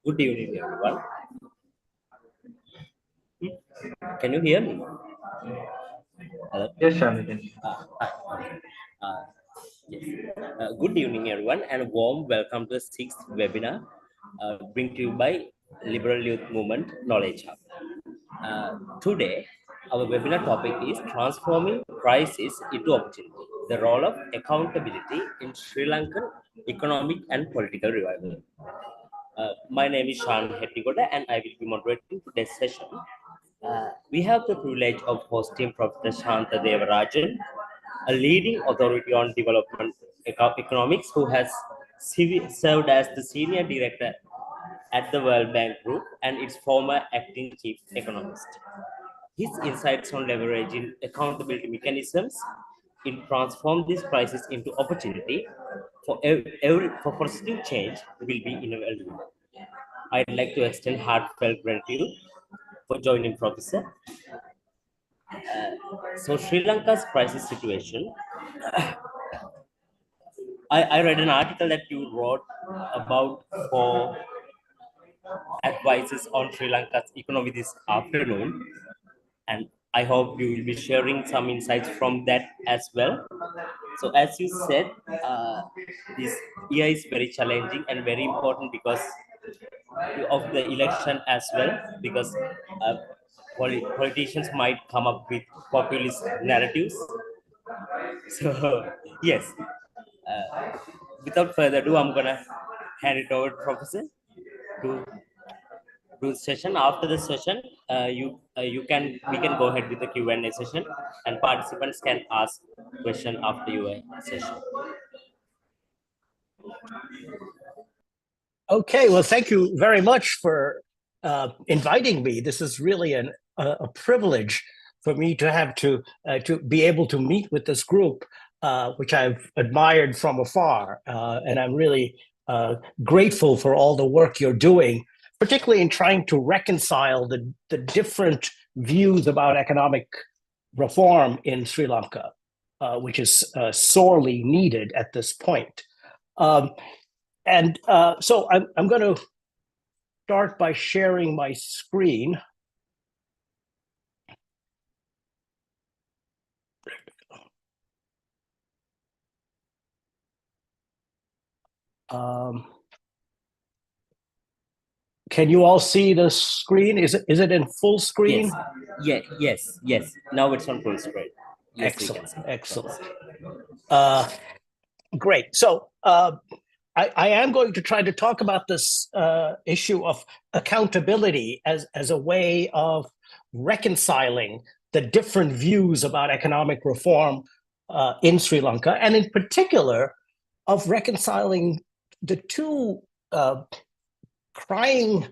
Good evening, everyone. Can you hear me? Hello? Yes, Shamil. Okay. Uh, yes. Good evening, everyone, and a warm welcome to the sixth webinar bring to you by Liberal Youth Movement Knowledge Hub. Today, our webinar topic is Transforming Crisis into Opportunity, the role of accountability in Sri Lankan economic and political revival. My name is Shan Hettigoda, and I will be moderating today's session. We have the privilege of hosting Professor Shanta Devarajan, a leading authority on development economics who has served as the senior director at the World Bank Group and its former acting chief economist. His insights on leveraging accountability mechanisms in transform this crisis into opportunity for positive change will be invaluable. I'd like to extend heartfelt gratitude for joining, Professor. So Sri Lanka's crisis situation, I read an article that you wrote about four advices on Sri Lanka's economy this afternoon, and I hope you will be sharing some insights from that as well. So as you said, this year is very challenging and very important because of the election as well, because politicians might come up with populist narratives. So yes, without further ado, I'm gonna hand it over to Professor to do the session. After the session, you can we can go ahead with the Q&A session, and participants can ask question after your session. Okay, well, thank you very much for inviting me. This is really a privilege for me to have to be able to meet with this group, which I've admired from afar, and I'm really grateful for all the work you're doing, particularly in trying to reconcile the different views about economic reform in Sri Lanka, which is sorely needed at this point. So I'm going to start by sharing my screen. Can you all see the screen? Is it in full screen? Yes. Now it's on full screen. Yes, excellent. Great. So I am going to try to talk about this issue of accountability as a way of reconciling the different views about economic reform in Sri Lanka, and in particular of reconciling the two crying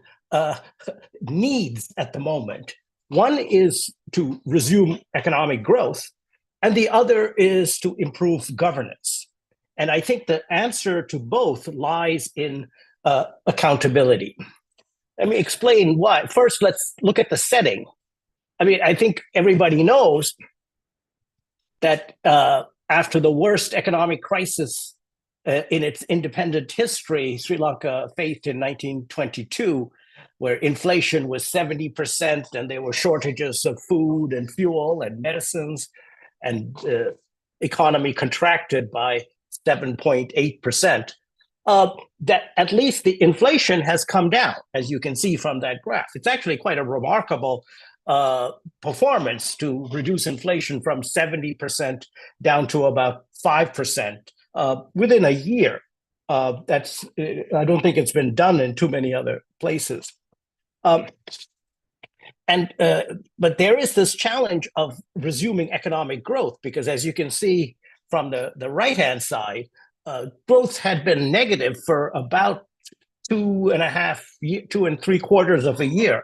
needs at the moment. One is to resume economic growth, and the other is to improve governance. And I think the answer to both lies in accountability. Let me explain why. First, let's look at the setting. I mean, I think everybody knows that after the worst economic crisis in its independent history, Sri Lanka faced in 1922, where inflation was 70% and there were shortages of food and fuel and medicines, and economy contracted by 7.8%, that at least the inflation has come down, as you can see from that graph. It's actually quite a remarkable performance to reduce inflation from 70% down to about 5% within a year. I don't think it's been done in too many other places. But there is this challenge of resuming economic growth, because as you can see from the right-hand side, growth had been negative for about 2.75 of a year.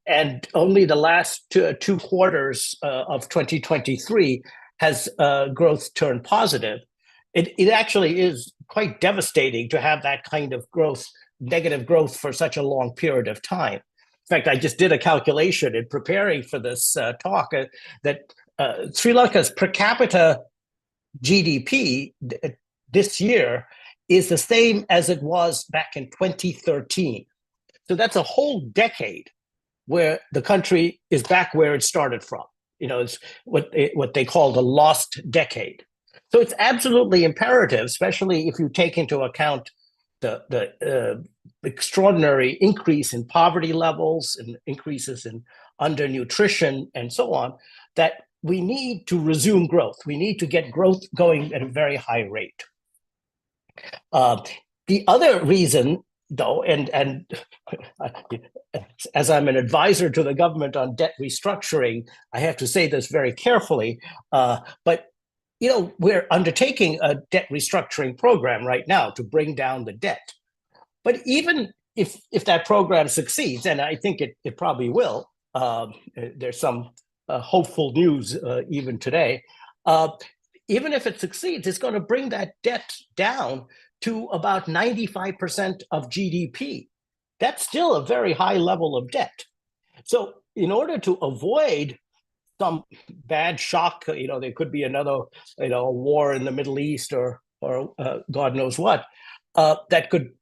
And only the last two quarters of 2023 has growth turned positive. It actually is quite devastating to have that kind of growth, negative growth, for such a long period of time. In fact, I just did a calculation in preparing for this talk that Sri Lanka's per capita GDP this year is the same as it was back in 2013. So that's a whole decade where the country is back where it started from. It's what they call the lost decade. So it's absolutely imperative, especially if you take into account the extraordinary increase in poverty levels and increases in undernutrition and so on, that we need to resume growth. We need to get growth going at a very high rate. The other reason, though, and as I'm an advisor to the government on debt restructuring, I have to say this very carefully, but we're undertaking a debt restructuring program right now to bring down the debt. But even if that program succeeds, and I think it probably will, there's some hopeful news even today, even if it succeeds, it's going to bring that debt down to about 95% of GDP. That's still a very high level of debt. So in order to avoid some bad shock, there could be another, war in the Middle East or God knows what, that could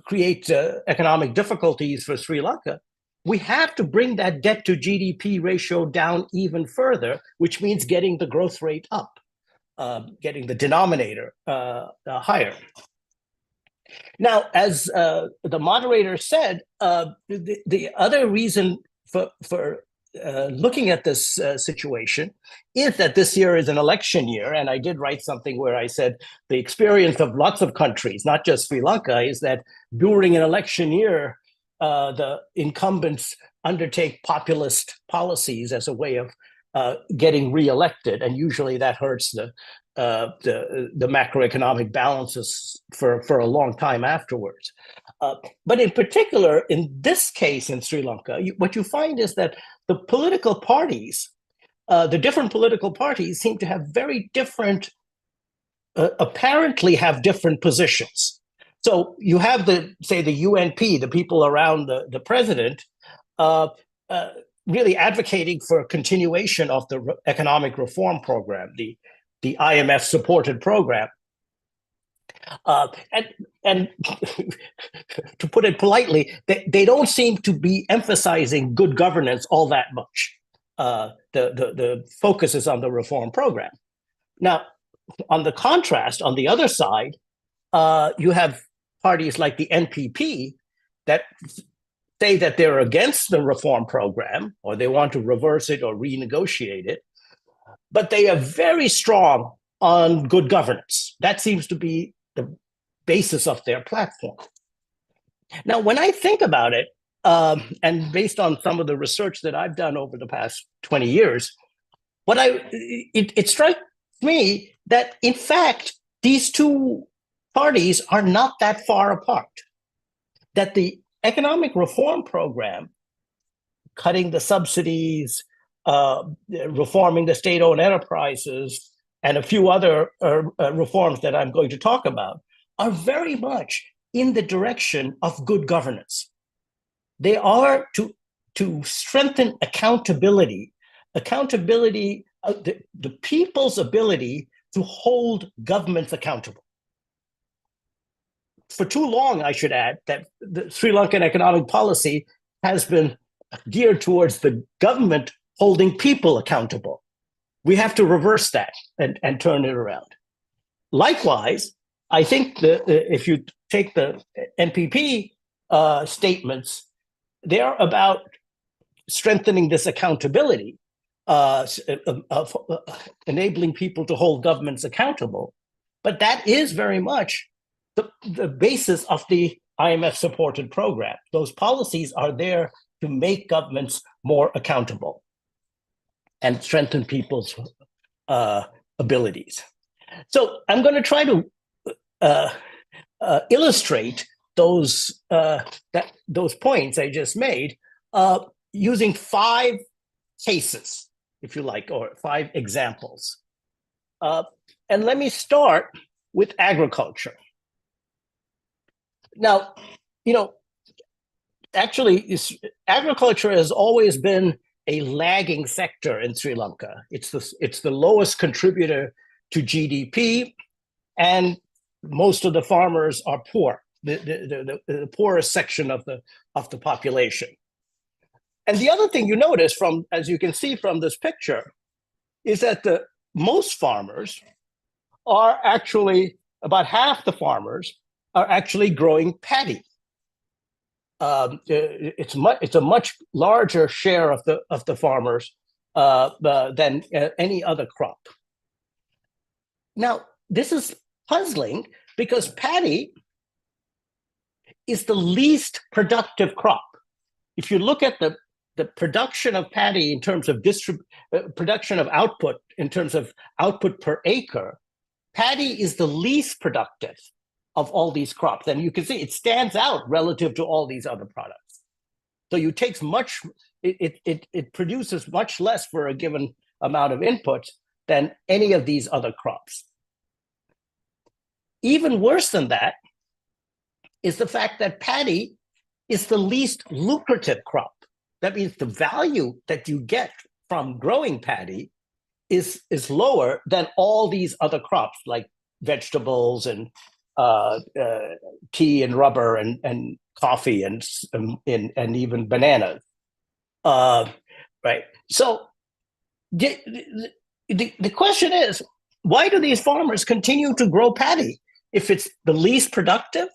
create economic difficulties for Sri Lanka. We have to bring that debt to GDP ratio down even further, which means getting the growth rate up, getting the denominator higher. Now, as the moderator said, the other reason for looking at this situation is that this year is an election year. And I did write something where I said the experience of lots of countries, not just Sri Lanka, is that during an election year, the incumbents undertake populist policies as a way of getting reelected, and usually that hurts the macroeconomic balances for a long time afterwards. But in particular, in this case in Sri Lanka, what you find is that the political parties, the different political parties, seem to have very different, apparently have different positions. So you have the UNP, the people around the president, really advocating for a continuation of the economic reform program, the IMF-supported program. And to put it politely, they don't seem to be emphasizing good governance all that much. The focus is on the reform program. Now, on the contrast, on the other side, you have parties like the NPP that say that they're against the reform program, or they want to reverse it or renegotiate it, but they are very strong on good governance. That seems to be the basis of their platform. Now, when I think about it, and based on some of the research that I've done over the past 20 years, it strikes me that, in fact, these two parties are not that far apart. That the economic reform program, cutting the subsidies, reforming the state-owned enterprises, and a few other reforms that I'm going to talk about, are very much in the direction of good governance. They are to strengthen accountability, the people's ability to hold governments accountable. For too long, I should add, that the Sri Lankan economic policy has been geared towards the government holding people accountable. We have to reverse that and turn it around. Likewise, I think if you take the NPP statements, they're about strengthening this accountability, enabling people to hold governments accountable. But that is very much the basis of the IMF-supported program. Those policies are there to make governments more accountable and strengthen people's abilities. So I'm going to try to illustrate those points I just made using 5 cases, if you like, or 5 examples. And let me start with agriculture. Now, actually, agriculture has always been a lagging sector in Sri Lanka. It's the lowest contributor to GDP, and most of the farmers are poor, the poorest section of the population. And the other thing you notice as you can see from this picture, is that most farmers are actually, about half the farmers are actually growing paddy. It's a much larger share of the farmers than any other crop. Now, this is puzzling because paddy is the least productive crop. If you look at the production of paddy in terms of production of output, in terms of output per acre, paddy is the least productive of all these crops. And you can see it stands out relative to all these other products. So it produces much less for a given amount of input than any of these other crops. Even worse than that is the fact that paddy is the least lucrative crop. That means the value that you get from growing paddy is lower than all these other crops like vegetables and tea and rubber and coffee and even bananas. Right. So the question is, why do these farmers continue to grow paddy if it's the least productive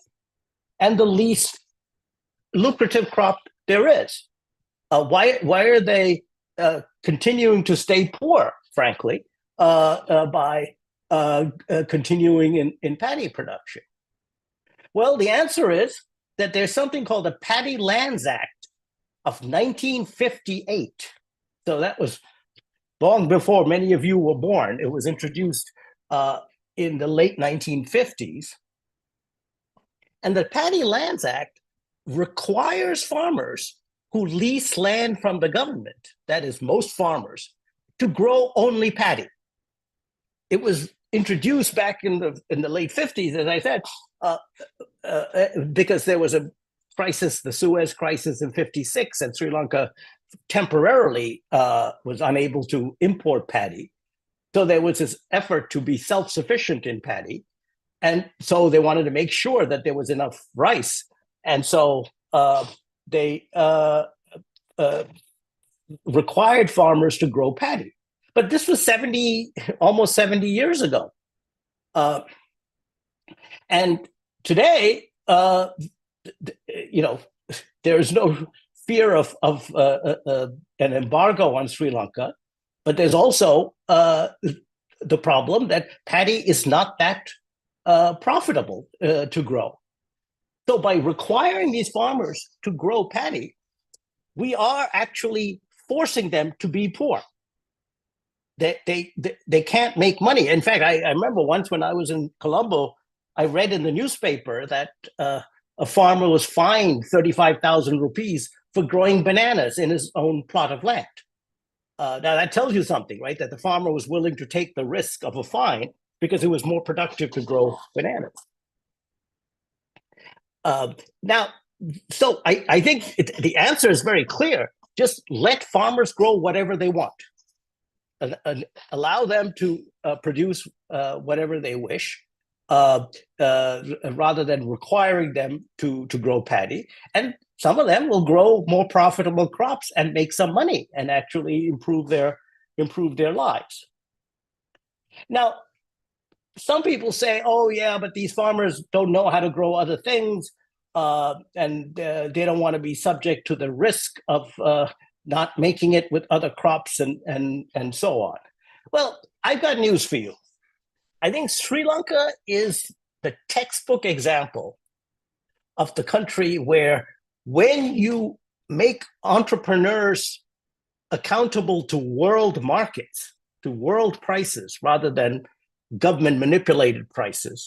and the least lucrative crop there is? Why are they continuing to stay poor, frankly, by continuing in paddy production? Well, the answer is that there's something called the Paddy Lands Act of 1958. So that was long before many of you were born. It was introduced in the late 1950s. And the Paddy Lands Act requires farmers who lease land from the government, that is most farmers, to grow only paddy. It was introduced back in the late 50s, as I said, because there was a crisis, the Suez crisis in 56, and Sri Lanka temporarily was unable to import paddy. So there was this effort to be self-sufficient in paddy. And so they wanted to make sure that there was enough rice. And so they required farmers to grow paddy. But this was almost 70 years ago. And today, there's no fear of an embargo on Sri Lanka, but there's also the problem that paddy is not that profitable to grow. So by requiring these farmers to grow paddy, we are actually forcing them to be poor. They can't make money. In fact, I remember once when I was in Colombo, I read in the newspaper that a farmer was fined 35,000 rupees for growing bananas in his own plot of land. Now that tells you something, right? That the farmer was willing to take the risk of a fine because it was more productive to grow bananas. Now, so I think the answer is very clear. Just let farmers grow whatever they want. Allow them to produce whatever they wish, rather than requiring them to grow paddy. And some of them will grow more profitable crops and make some money and actually improve their lives. Now, some people say, oh yeah, but these farmers don't know how to grow other things, and they don't want to be subject to the risk of not making it with other crops and so on. Well, I've got news for you. I think Sri Lanka is the textbook example of the country where when you make entrepreneurs accountable to world markets, to world prices, rather than government manipulated prices,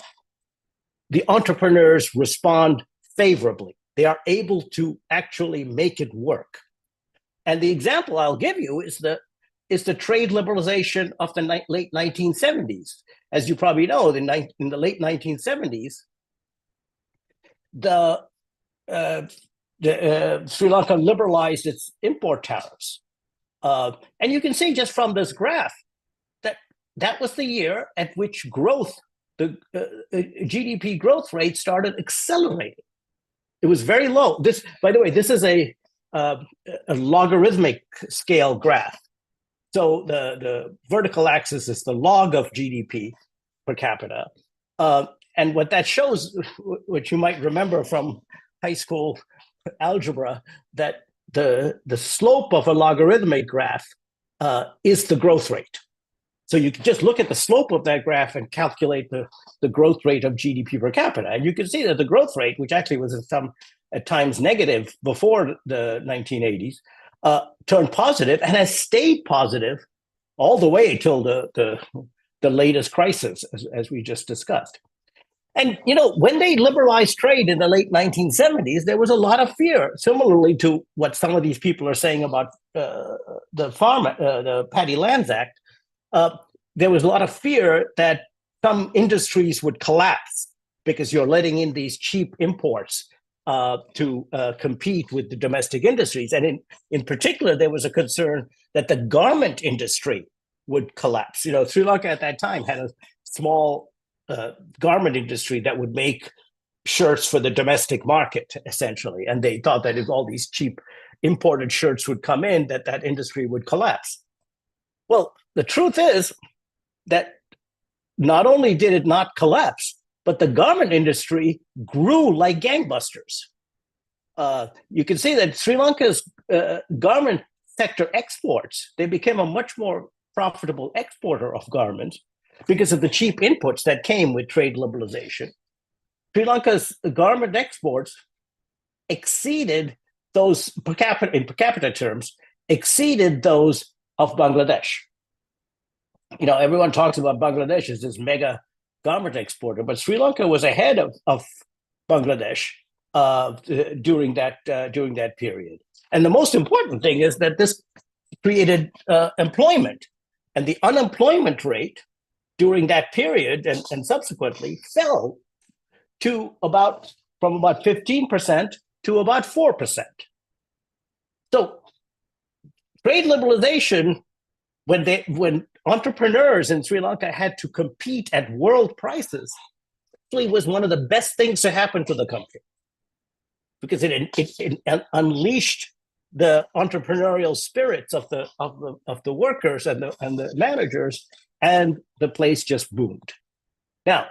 the entrepreneurs respond favorably. They are able to actually make it work. And the example I'll give you is the trade liberalization of the late 1970s. As you probably know, in the late 1970s, Sri Lanka liberalized its import tariffs. And you can see just from this graph that that was the year at which growth, the GDP growth rate started accelerating. It was very low. This, by the way, this is a logarithmic scale graph. So the vertical axis is the log of GDP per capita. And what that shows, which you might remember from high school algebra, that the slope of a logarithmic graph is the growth rate. So you can just look at the slope of that graph and calculate the growth rate of GDP per capita. And you can see that the growth rate, which actually was at times negative before the 1980s, turned positive and has stayed positive all the way till the latest crisis, as we just discussed. And, you know, when they liberalized trade in the late 1970s, there was a lot of fear, similarly to what some of these people are saying about the Paddy Lands Act. There was a lot of fear that some industries would collapse because you're letting in these cheap imports to compete with the domestic industries. And in particular, there was a concern that the garment industry would collapse. You know, Sri Lanka at that time had a small garment industry that would make shirts for the domestic market, essentially. And they thought that if all these cheap imported shirts would come in, that industry would collapse. Well, the truth is that not only did it not collapse, but the garment industry grew like gangbusters. You can see that Sri Lanka's garment sector exports, they became a much more profitable exporter of garments because of the cheap inputs that came with trade liberalization. Sri Lanka's garment exports exceeded those per capita terms, exceeded those of Bangladesh. You know, everyone talks about Bangladesh as this mega garment exporter, but Sri Lanka was ahead of Bangladesh during that period. And the most important thing is that this created employment, and the unemployment rate during that period and subsequently fell to from about 15% to about 4%. So trade liberalization, when entrepreneurs in Sri Lanka had to compete at world prices, actually was one of the best things to happen to the country, because it unleashed the entrepreneurial spirits of the workers and the managers, and the place just boomed. Now,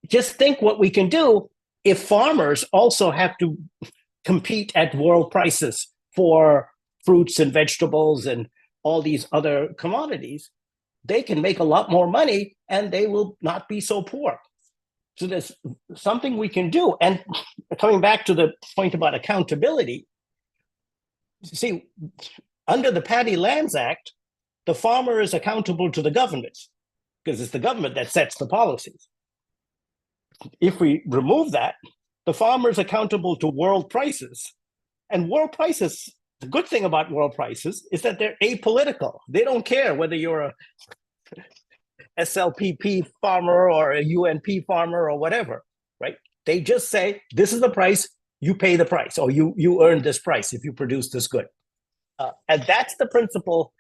just think what we can do if farmers also have to compete at world prices for fruits and vegetables and all these other commodities. They can make a lot more money and they will not be so poor. So there's something we can do. And coming back to the point about accountability, see, under the Paddy Lands Act, the farmer is accountable to the government because it's the government that sets the policies. If we remove that, the farmer is accountable to world prices. And world prices, the good thing about world prices is that they're apolitical. They don't care whether you're a SLPP farmer or a UNP farmer or whatever, right? They just say, this is the price, you pay the price, or you earn this price if you produce this good. And that's the principle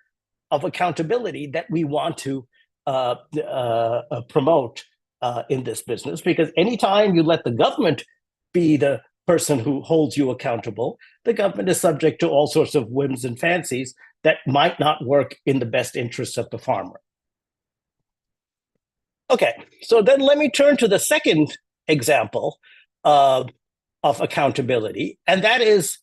of accountability that we want to promote in this business, because anytime you let the government be the person who holds you accountable, the government is subject to all sorts of whims and fancies that might not work in the best interests of the farmer. Okay, so then let me turn to the second example of accountability, and that is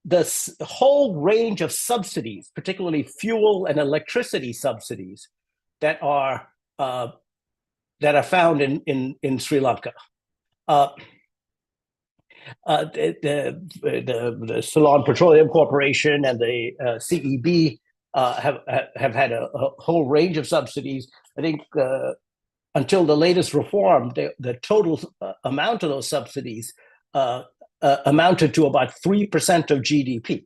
the whole range of subsidies, particularly fuel and electricity subsidies, that are that are found in Sri Lanka. The Ceylon Petroleum Corporation and the CEB have had a whole range of subsidies. I think until the latest reform, the total amount of those subsidies amounted to about 3% of GDP.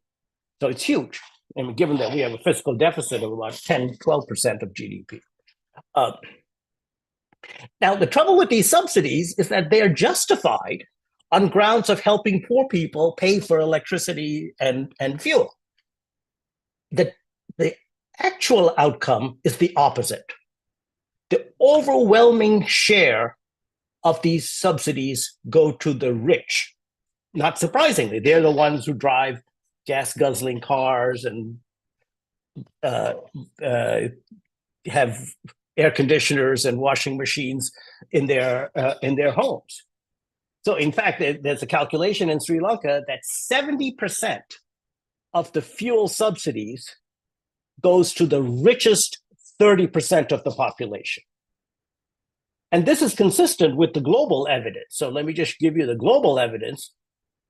So it's huge. And given that we have a fiscal deficit of about 10, 12% of GDP. Now, the trouble with these subsidies is that they are justified on grounds of helping poor people pay for electricity and fuel. The actual outcome is the opposite. The overwhelming share of these subsidies go to the rich. Not surprisingly, they're the ones who drive gas-guzzling cars and have air conditioners and washing machines in their homes. So, in fact, there's a calculation in Sri Lanka that 70% of the fuel subsidies goes to the richest 30% of the population. And this is consistent with the global evidence. So let me just give you the global evidence.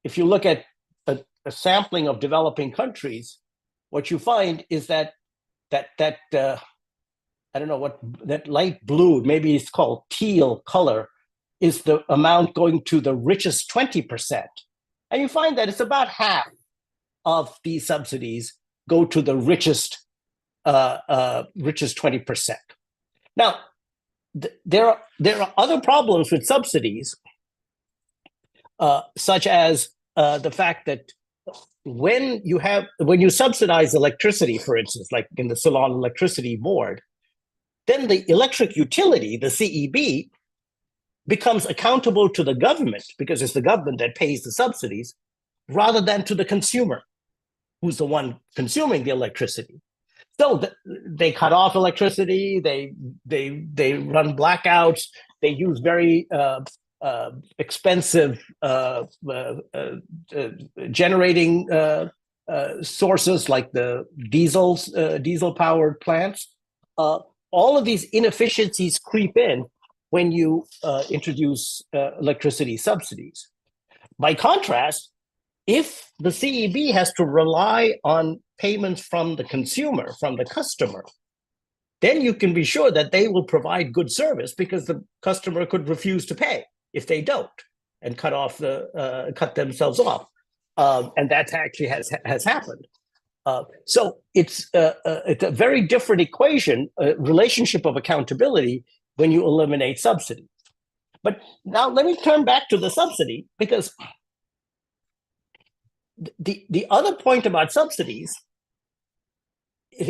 If you look at a sampling of developing countries, what you find is that I don't know what that light blue, maybe it's called teal color, is the amount going to the richest 20%. And you find that it's about half of these subsidies go to the richest 20%. Now, there are other problems with subsidies, such as the fact that when you subsidize electricity, for instance, like in the Ceylon Electricity Board, then the electric utility, the CEB, becomes accountable to the government, because it's the government that pays the subsidies, rather than to the consumer, who's the one consuming the electricity. So they cut off electricity, they run blackouts, they use very expensive generating sources like the diesel-powered plants. All of these inefficiencies creep in when you introduce electricity subsidies. By contrast, if the CEB has to rely on payments from the consumer, from the customer, then you can be sure that they will provide good service, because the customer could refuse to pay if they don't and cut themselves off. And that actually has happened. So it's a very different equation, relationship of accountability, when you eliminate subsidies. But now let me turn back to the subsidy, because the other point about subsidies,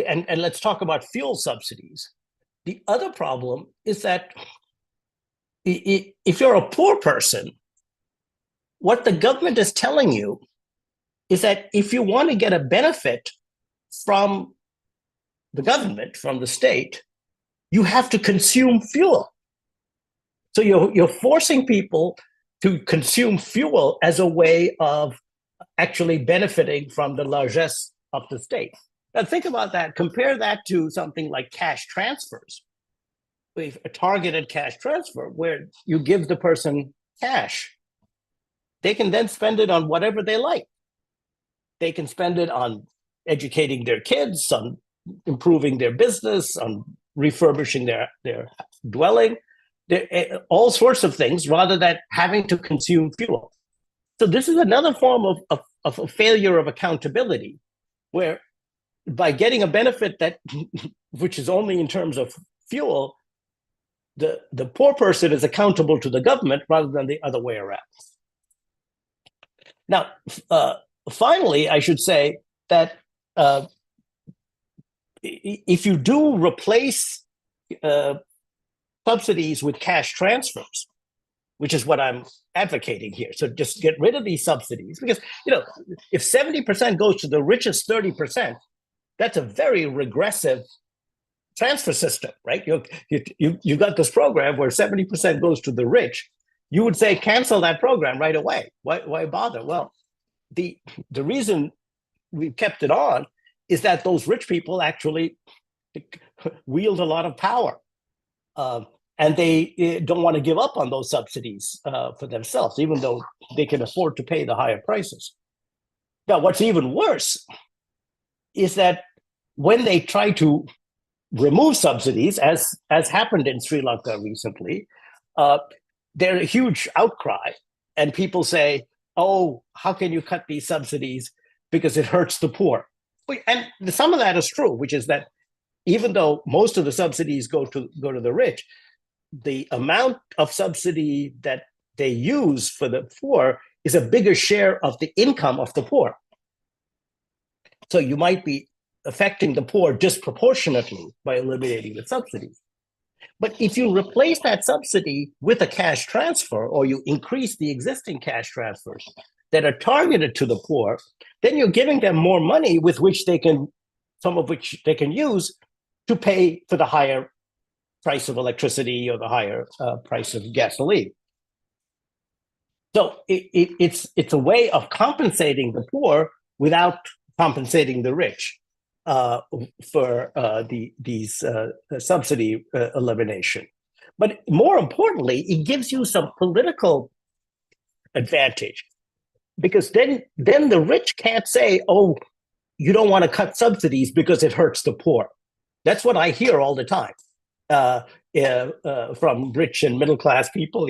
and let's talk about fuel subsidies. The other problem is that if you're a poor person, what the government is telling you is that if you want to get a benefit from the government, from the state, you have to consume fuel. So you're forcing people to consume fuel as a way of actually benefiting from the largesse of the state. Now think about that. Compare that to something like cash transfers. A targeted cash transfer where you give the person cash. They can then spend it on whatever they like. They can spend it on educating their kids, on improving their business, on refurbishing their dwelling, all sorts of things, rather than having to consume fuel. So this is another form of a failure of accountability, where by getting a benefit which is only in terms of fuel, the poor person is accountable to the government rather than the other way around. Now, finally, I should say that if you do replace subsidies with cash transfers, which is what I'm advocating here, so just get rid of these subsidies, because if 70% goes to the richest 30%, that's a very regressive transfer system, right? You got this program where 70% goes to the rich. You would say cancel that program right away. Why bother? Well, the reason we kept it on is that those rich people actually wield a lot of power. and they don't want to give up on those subsidies for themselves, even though they can afford to pay the higher prices. Now, what's even worse is that when they try to remove subsidies, as happened in Sri Lanka recently, there's a huge outcry, and people say, "Oh, how can you cut these subsidies because it hurts the poor?" And some of that is true, which is that even though most of the subsidies go to the rich, the amount of subsidy that they use for the poor is a bigger share of the income of the poor. So you might be affecting the poor disproportionately by eliminating the subsidies. But if you replace that subsidy with a cash transfer, or you increase the existing cash transfers that are targeted to the poor, then you're giving them more money with which some of which they can use to pay for the higher price of electricity or the higher price of gasoline. So it's a way of compensating the poor without compensating the rich for these subsidy elimination. But more importantly, it gives you some political advantage, because then the rich can't say, "Oh, you don't want to cut subsidies because it hurts the poor." That's what I hear all the time from rich and middle class people,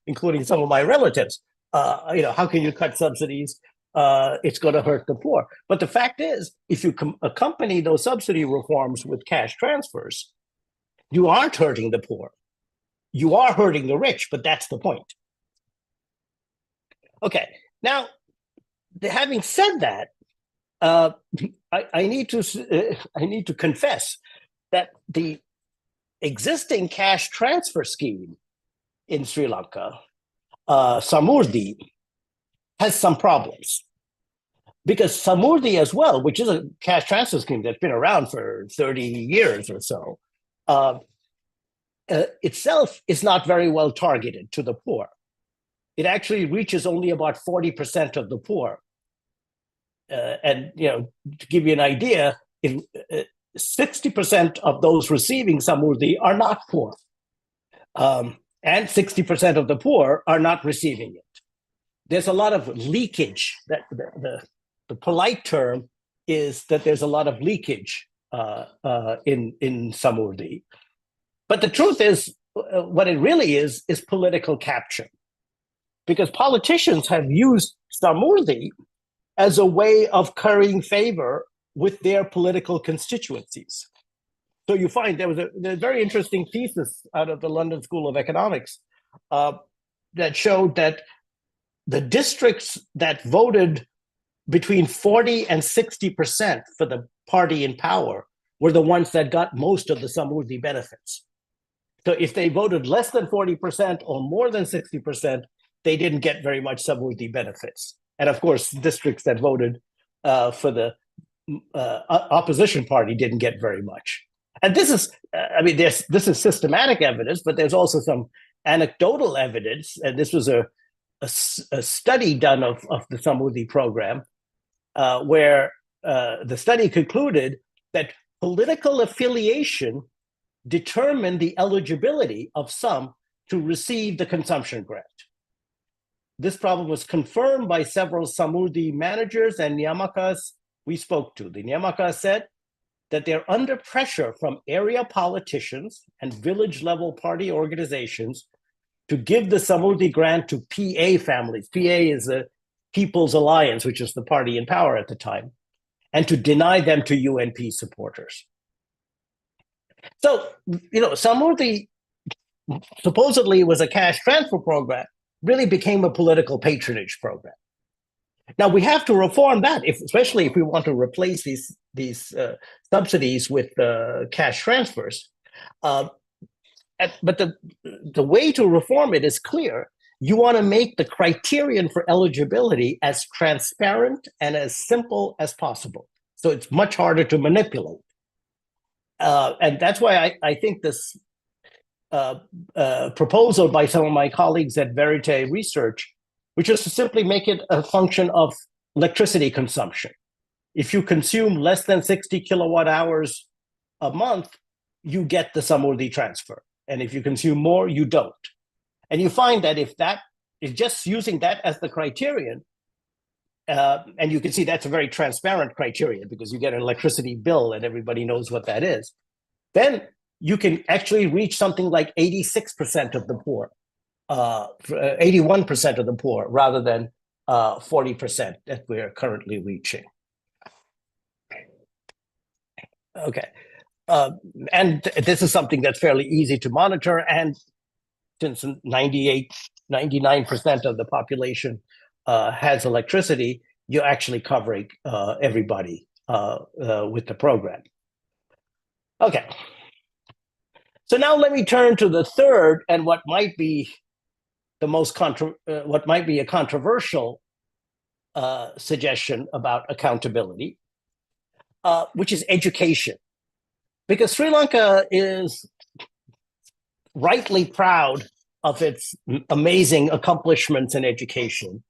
including some of my relatives. How can you cut subsidies? It's going to hurt the poor. But the fact is, if you accompany those subsidy reforms with cash transfers, you aren't hurting the poor. You are hurting the rich, but that's the point. Okay, now, having said that, I need to confess that the existing cash transfer scheme in Sri Lanka, Samurdhi, has some problems, because Samurdhi as well, which is a cash transfer scheme that's been around for 30 years or so, itself is not very well targeted to the poor. It actually reaches only about 40% of the poor. And to give you an idea, 60% of those receiving Samurdhi are not poor, and 60% of the poor are not receiving it. There's a lot of leakage. That the polite term is that there's a lot of leakage in Samurdhi. But the truth is, what it really is political capture, because politicians have used Samurdhi as a way of currying favor with their political constituencies. So you find there was a very interesting thesis out of the London School of Economics that showed that the districts that voted between 40 and 60% for the party in power were the ones that got most of the Samurdhi benefits. So if they voted less than 40% or more than 60%, they didn't get very much Samurdhi benefits. And of course, districts that voted for the opposition party didn't get very much. And this is, this is systematic evidence, but there's also some anecdotal evidence. And this was a study done of the Samurdhi program, where the study concluded that political affiliation determined the eligibility of some to receive the consumption grant. This problem was confirmed by several Samurdhi managers and Niamakas we spoke to. The Niamakas said that they're under pressure from area politicians and village-level party organizations to give the Samurdhi grant to PA families. PA is the People's Alliance, which is the party in power at the time, and to deny them to UNP supporters. So, Samurdhi supposedly was a cash transfer program, really became a political patronage program. Now we have to reform that, especially if we want to replace these subsidies with cash transfers. But the way to reform it is clear. You want to make the criterion for eligibility as transparent and as simple as possible, so it's much harder to manipulate. And that's why I think this proposal by some of my colleagues at Verite Research, which is to simply make it a function of electricity consumption. If you consume less than 60 kilowatt hours a month, you get the Samurdhi transfer. And if you consume more, you don't. And you find that if just using that as the criterion, and you can see that's a very transparent criterion because you get an electricity bill and everybody knows what that is, then you can actually reach something like 86% of the poor, 81% of the poor, rather than 40% that we're currently reaching. Okay. And this is something that's fairly easy to monitor. And since 99% of the population has electricity, you're actually covering everybody with the program. Okay. So now let me turn to the third and what might be the most what might be a controversial suggestion about accountability, which is education. Because Sri Lanka is rightly proud of its amazing accomplishments in education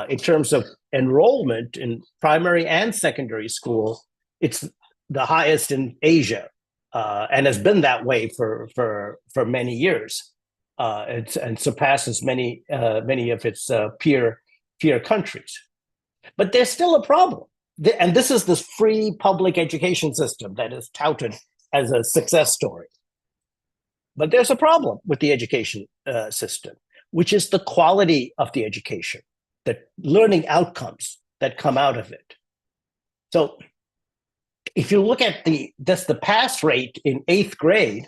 in terms of enrollment in primary and secondary school. It's the highest in Asia and has been that way for many years, and surpasses many of its peer countries. But there's still a problem. And this is this free public education system that is touted as a success story. But there's a problem with the education system, which is the quality of the education, the learning outcomes that come out of it. So if you look at the pass rate in 8th grade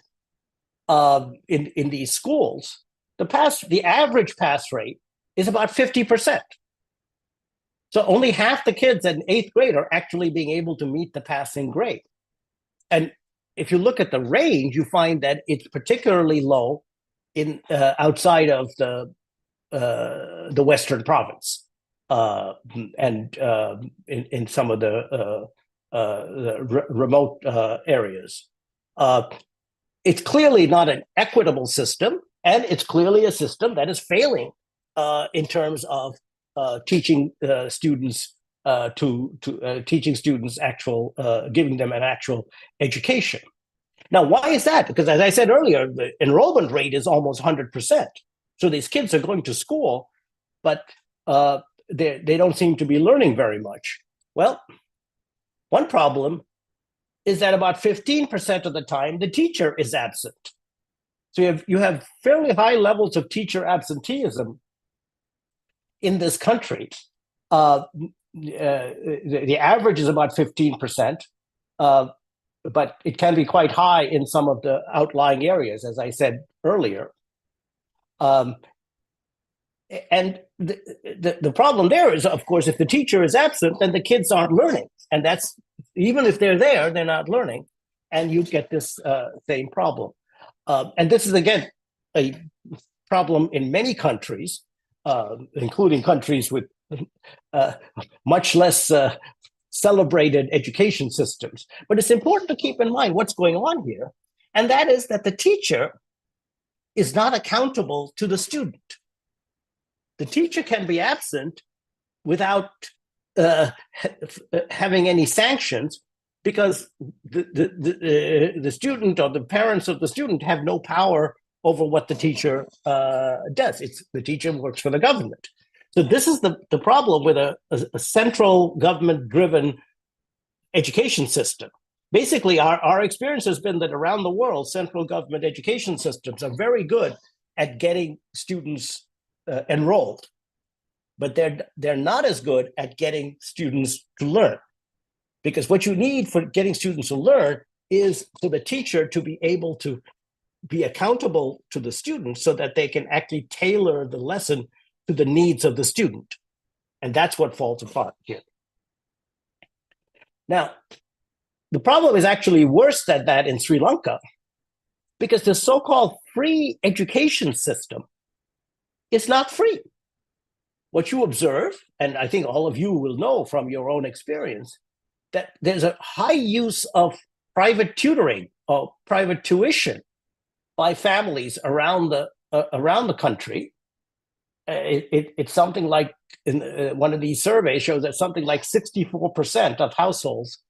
in these schools, the average pass rate is about 50%. So only half the kids in 8th grade are actually being able to meet the passing grade. And if you look at the range, you find that it's particularly low in outside of the Western province and in some of the remote areas. It's clearly not an equitable system, and it's clearly a system that is failing in terms of teaching students giving them an actual education. Now, why is that? Because as I said earlier, the enrollment rate is almost 100%. So these kids are going to school, but they don't seem to be learning very much. Well, one problem is that about 15% of the time, the teacher is absent. So you have fairly high levels of teacher absenteeism in this country. The average is about 15%, but it can be quite high in some of the outlying areas, as I said earlier. And the problem there is, of course, if the teacher is absent, then the kids aren't learning. And that's, even if they're there, they're not learning. And you get this same problem. And this is, again, a problem in many countries, including countries with much less celebrated education systems. But it's important to keep in mind what's going on here. And that is that the teacher is not accountable to the student. The teacher can be absent without having any sanctions, because the student or the parents of the student have no power over what the teacher does. The teacher works for the government. So this is the problem with a central government-driven education system. Basically, our experience has been that around the world, central government education systems are very good at getting students enrolled, but they're not as good at getting students to learn. Because what you need for getting students to learn is for the teacher to be able to be accountable to the student so that they can actually tailor the lesson to the needs of the student. And that's what falls apart here. Now, the problem is actually worse than that in Sri Lanka, because the so-called free education system is not free. What you observe, and I think all of you will know from your own experience, that there's a high use of private tutoring or private tuition by families around the country. It's something like, in one of these surveys shows that something like 64% of households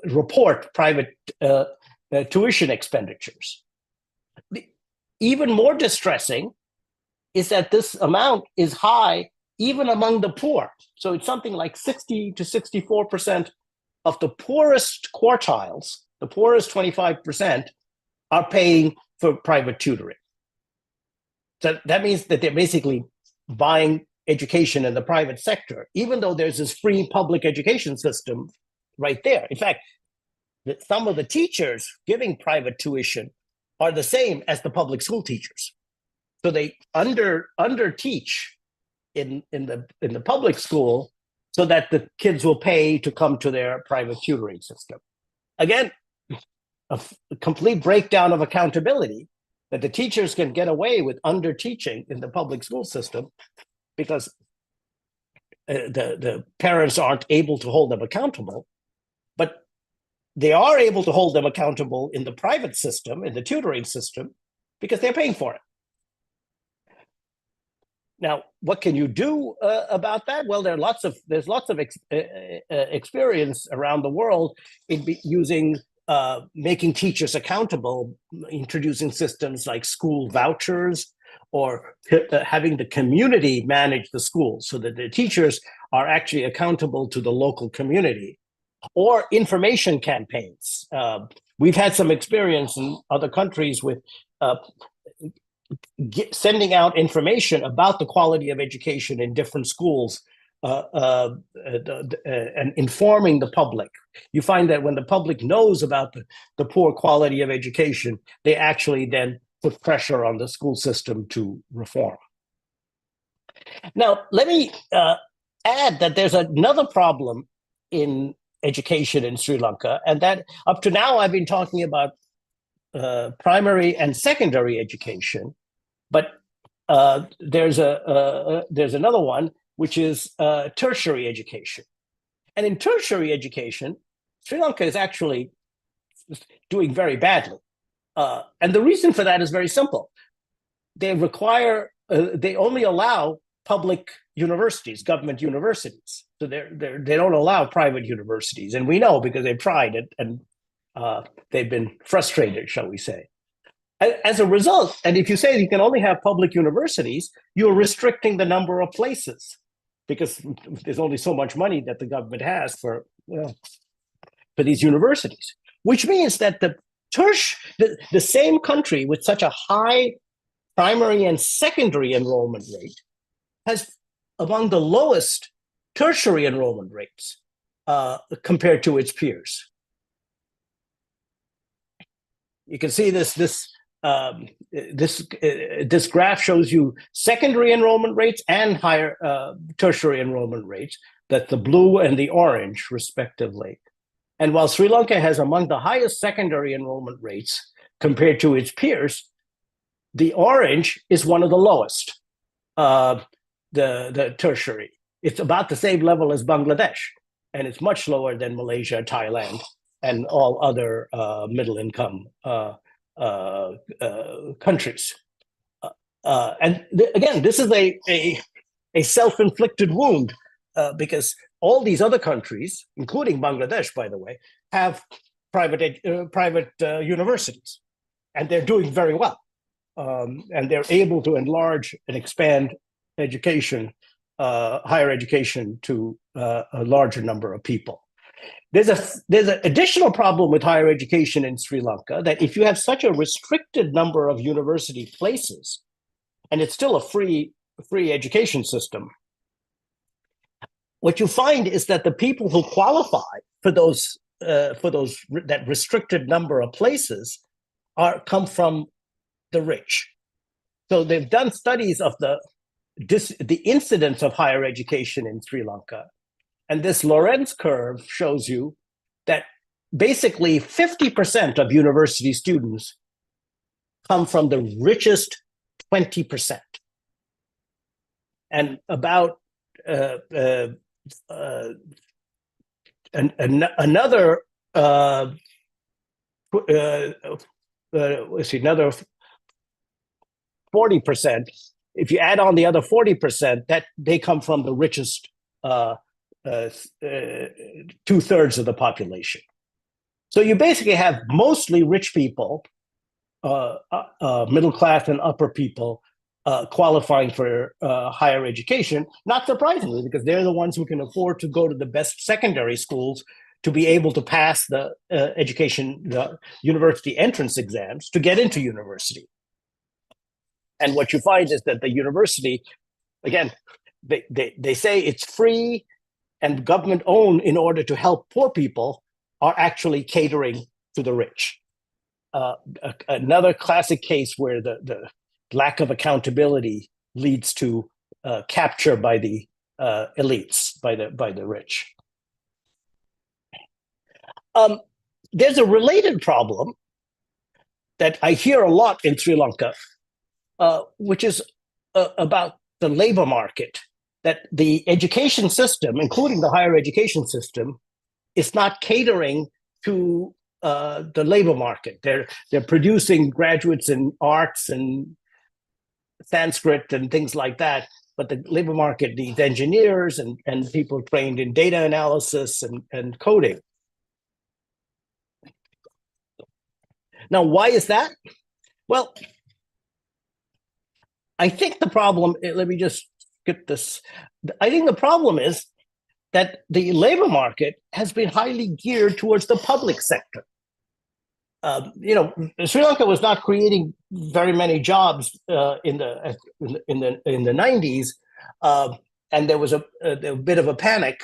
report private tuition expenditures. Even more distressing is that this amount is high even among the poor. So it's something like 60 to 64% of the poorest quartiles, the poorest 25%, are paying for private tutoring. So that means that they're basically buying education in the private sector, even though there's this free public education system right there. In fact, some of the teachers giving private tuition are the same as the public school teachers. So they under teach in the public school so that the kids will pay to come to their private tutoring system. Again, a complete breakdown of accountability, that the teachers can get away with under teaching in the public school system because the parents aren't able to hold them accountable, but they are able to hold them accountable in the private system, in the tutoring system, because they're paying for it. Now, what can you do about that? Well, there's lots of experience around the world in using making teachers accountable, introducing systems like school vouchers, or having the community manage the school so that the teachers are actually accountable to the local community, or information campaigns. We've had some experience in other countries with sending out information about the quality of education in different schools and informing the public. You find that when the public knows about the poor quality of education, they actually then put pressure on the school system to reform. Now, let me add that there's another problem in education in Sri Lanka, and that up to now I've been talking about primary and secondary education, but there's another one, which is tertiary education. And in tertiary education, Sri Lanka is actually doing very badly. And the reason for that is very simple. They only allow public universities, government universities. So they don't allow private universities. And we know because they've tried it and they've been frustrated, shall we say. As a result, and if you say you can only have public universities, you're restricting the number of places because there's only so much money that the government has for these universities, which means that the same country with such a high primary and secondary enrollment rate has among the lowest tertiary enrollment rates compared to its peers. You can see this graph shows you secondary enrollment rates and higher tertiary enrollment rates. That's the blue and the orange, respectively. And while Sri Lanka has among the highest secondary enrollment rates compared to its peers, the orange is one of the lowest, the tertiary. It's about the same level as Bangladesh, and it's much lower than Malaysia, Thailand, and all other middle-income countries. Again, this is a self-inflicted wound because all these other countries, including Bangladesh, by the way, have private universities, and they're doing very well. And they're able to enlarge and expand education, higher education, to a larger number of people. There's an additional problem with higher education in Sri Lanka, that if you have such a restricted number of university places, and it's still a free education system, what you find is that the people who qualify for that restricted number of places come from the rich. So they've done studies of the incidence of higher education in Sri Lanka. And this Lorenz curve shows you that basically 50% of university students come from the richest 20%. And about another 40%, if you add on the other 40%, that they come from the richest 2/3 of the population. So you basically have mostly rich people, middle class and upper people, qualifying for higher education, not surprisingly, because they're the ones who can afford to go to the best secondary schools to be able to pass the the university entrance exams to get into university. And what you find is that the university, again, they say it's free and government owned in order to help poor people, are actually catering to the rich. Another classic case where the lack of accountability leads to capture by the elites, by the rich. There's a related problem that I hear a lot in Sri Lanka, which is about the labor market, that the education system, including the higher education system, is not catering to the labor market. They're producing graduates in arts and Sanskrit and things like that, but the labor market needs engineers and people trained in data analysis and coding. Now, why is that? Well, I think the problem, let me just get this. I think the problem is that the labor market has been highly geared towards the public sector. Sri Lanka was not creating very many jobs in the 90s, and there was a bit of a panic,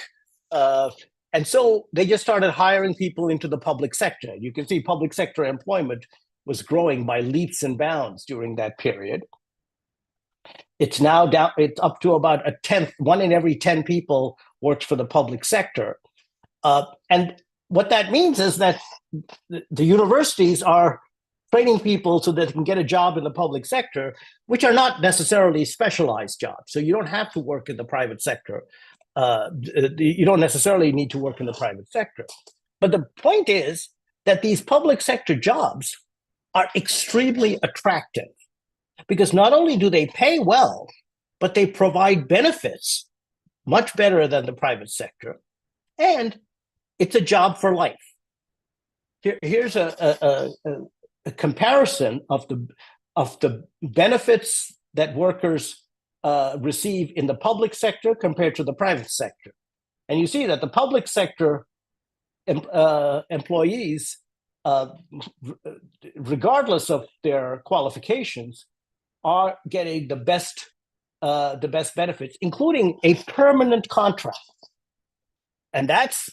and so they just started hiring people into the public sector. You can see public sector employment was growing by leaps and bounds during that period. It's now down. It's up to about a tenth. 1 in every 10 people works for the public sector, and what that means is that the universities are training people so that they can get a job in the public sector, which are not necessarily specialized jobs. So you don't have to work in the private sector. You don't necessarily need to work in the private sector. But the point is that these public sector jobs are extremely attractive because not only do they pay well, but they provide benefits much better than the private sector. And it's a job for life. Here's a comparison of the benefits that workers receive in the public sector compared to the private sector. And you see that the public sector employees, regardless of their qualifications, are getting the best benefits, including a permanent contract. And that's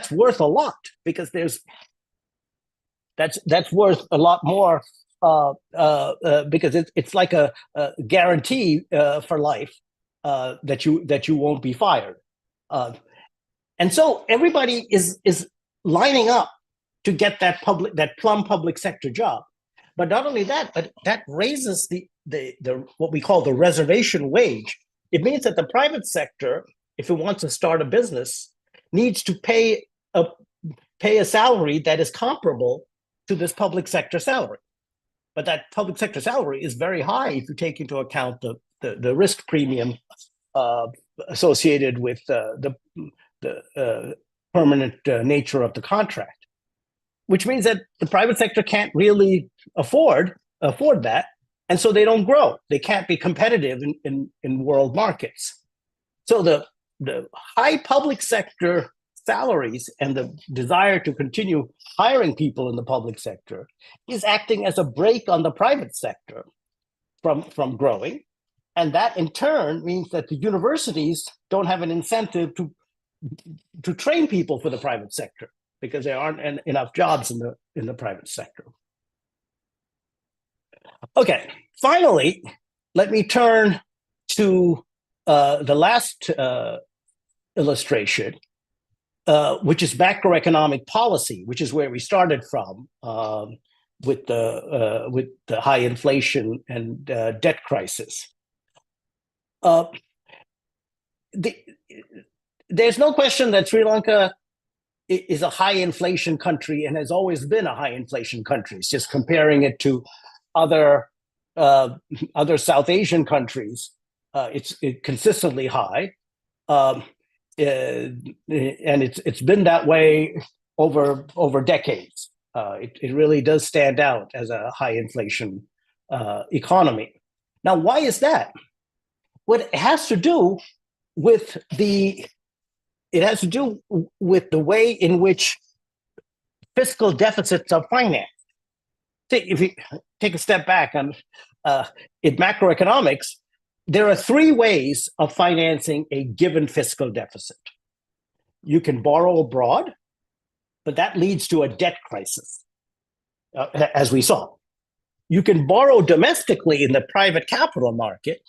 worth a lot because that's worth a lot more because it's like a guarantee for life that you won't be fired, and so everybody is lining up to get that plum public sector job. But not only that, but that raises the what we call the reservation wage. It means that the private sector, if it wants to start a business, needs to pay a salary that is comparable to this public sector salary. But that public sector salary is very high if you take into account the risk premium associated with the permanent nature of the contract, which means that the private sector can't really afford that, and so they don't grow. They can't be competitive in world markets. So the high public sector salaries and the desire to continue hiring people in the public sector is acting as a brake on the private sector from growing. And that in turn means that the universities don't have an incentive to train people for the private sector because there aren't enough jobs in the private sector. Okay, finally, let me turn to the last illustration, which is macroeconomic policy, which is where we started from with the high inflation and debt crisis. There's no question that Sri Lanka is a high inflation country and has always been a high inflation country. It's just comparing it to other South Asian countries, it's consistently high, and it's been that way over decades. It really does stand out as a high inflation economy. Now, why is that? Well, it has to do with the way in which fiscal deficits are financed. If you take a step back in macroeconomics, there are three ways of financing a given fiscal deficit. You can borrow abroad, but that leads to a debt crisis, as we saw. You can borrow domestically in the private capital market,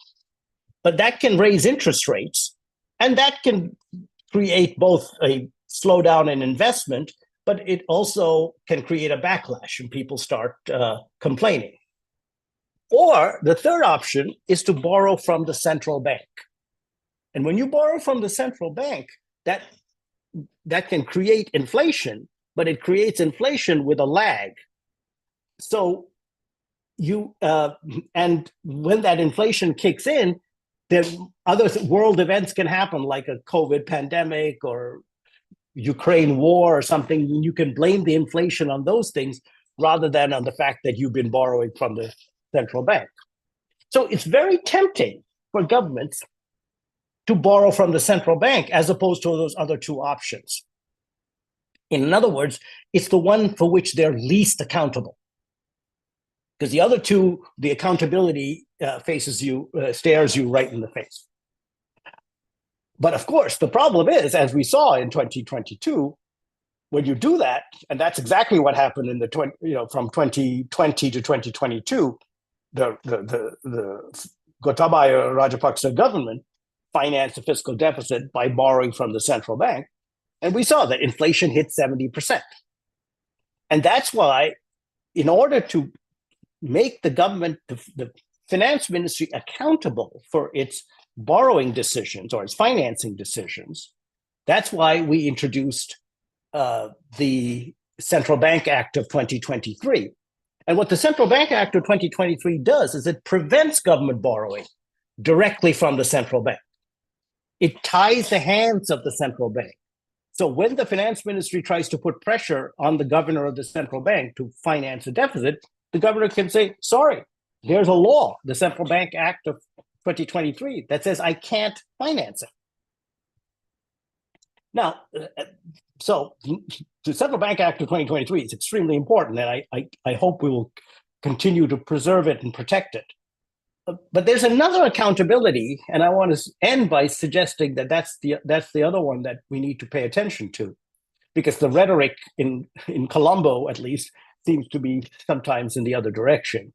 but that can raise interest rates, and that can create both a slowdown in investment, but it also can create a backlash and people start complaining. Or the third option is to borrow from the central bank. And when you borrow from the central bank, that can create inflation, but it creates inflation with a lag. So and when that inflation kicks in, then other world events can happen, like a COVID pandemic or Ukraine war or something. You can blame the inflation on those things rather than on the fact that you've been borrowing from the central bank. So it's very tempting for governments to borrow from the central bank as opposed to those other two options. In other words, it's the one for which they're least accountable. Because the other two, the accountability stares you right in the face. But of course, the problem is, as we saw in 2022, when you do that, and that's exactly what happened in from 2020 to 2022, the Gotabaya Rajapaksa government financed the fiscal deficit by borrowing from the central bank, and we saw that inflation hit 70%. And that's why, in order to make the government, the finance ministry, accountable for its borrowing decisions or its financing decisions, that's why we introduced the Central Bank Act of 2023. And what the Central Bank Act of 2023 does is it prevents government borrowing directly from the central bank. It ties the hands of the central bank. So when the finance ministry tries to put pressure on the governor of the central bank to finance a deficit, the governor can say, sorry, there's a law, the Central Bank Act of 2023, that says I can't finance it. Now, so the Central Bank Act of 2023 is extremely important, and I hope we will continue to preserve it and protect it. But there's another accountability, and I want to end by suggesting that that's the other one that we need to pay attention to, because the rhetoric in Colombo, at least, seems to be sometimes in the other direction.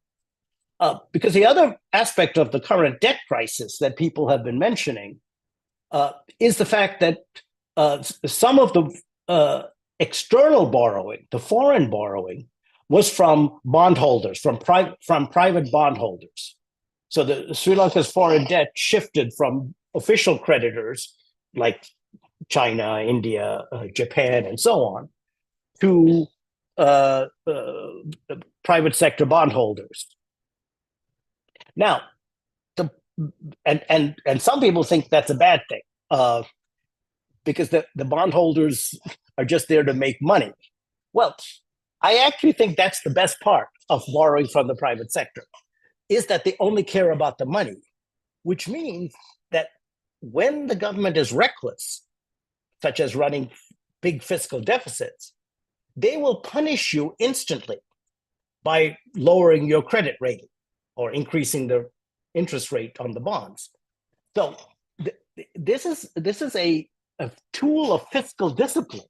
Because the other aspect of the current debt crisis that people have been mentioning is the fact that some of the external borrowing, the foreign borrowing, was from bondholders, from private bondholders. So the Sri Lanka's foreign debt shifted from official creditors like China, India, Japan, and so on, to private sector bondholders. Now, and some people think that's a bad thing because the bondholders are just there to make money. Well, I actually think that's the best part of borrowing from the private sector, is that they only care about the money, which means that when the government is reckless, such as running big fiscal deficits, they will punish you instantly by lowering your credit rating or increasing the interest rate on the bonds. So this is a tool of fiscal discipline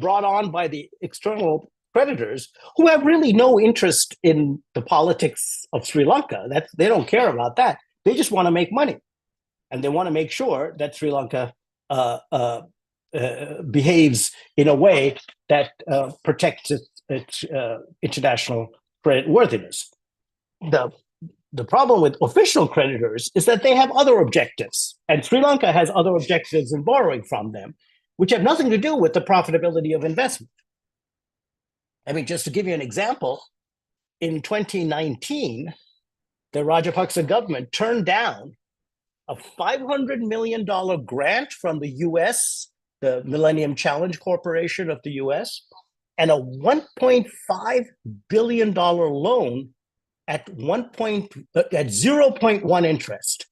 brought on by the external creditors who have really no interest in the politics of Sri Lanka. They don't care about that. They just want to make money. And they want to make sure that Sri Lanka behaves in a way that protects its international credit worthiness. The problem with official creditors is that they have other objectives, and Sri Lanka has other objectives in borrowing from them, which have nothing to do with the profitability of investment. I mean, just to give you an example, in 2019, the Rajapaksa government turned down a $500 million grant from the US the Millennium Challenge Corporation of the US, and a $1.5 billion loan at 0.1 interest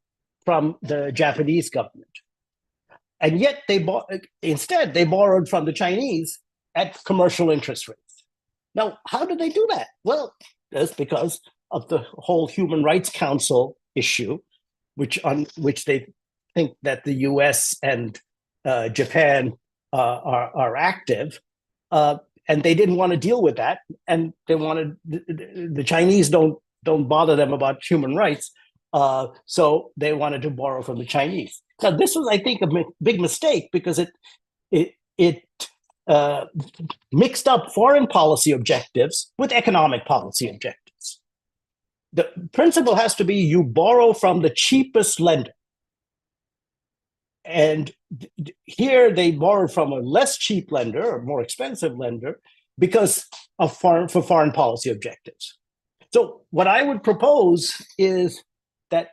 from the Japanese government. And yet instead they borrowed from the Chinese at commercial interest rates. Now, how did they do that? Well, that's because of the whole Human Rights Council issue, on which they think that the US and Japan are active. And they didn't want to deal with that. And they wanted, the Chinese don't bother them about human rights. So they wanted to borrow from the Chinese. Now, this was, I think, a big mistake because it mixed up foreign policy objectives with economic policy objectives. The principle has to be you borrow from the cheapest lender. And here they borrowed from a less cheap lender or more expensive lender because of foreign policy objectives. So what I would propose is that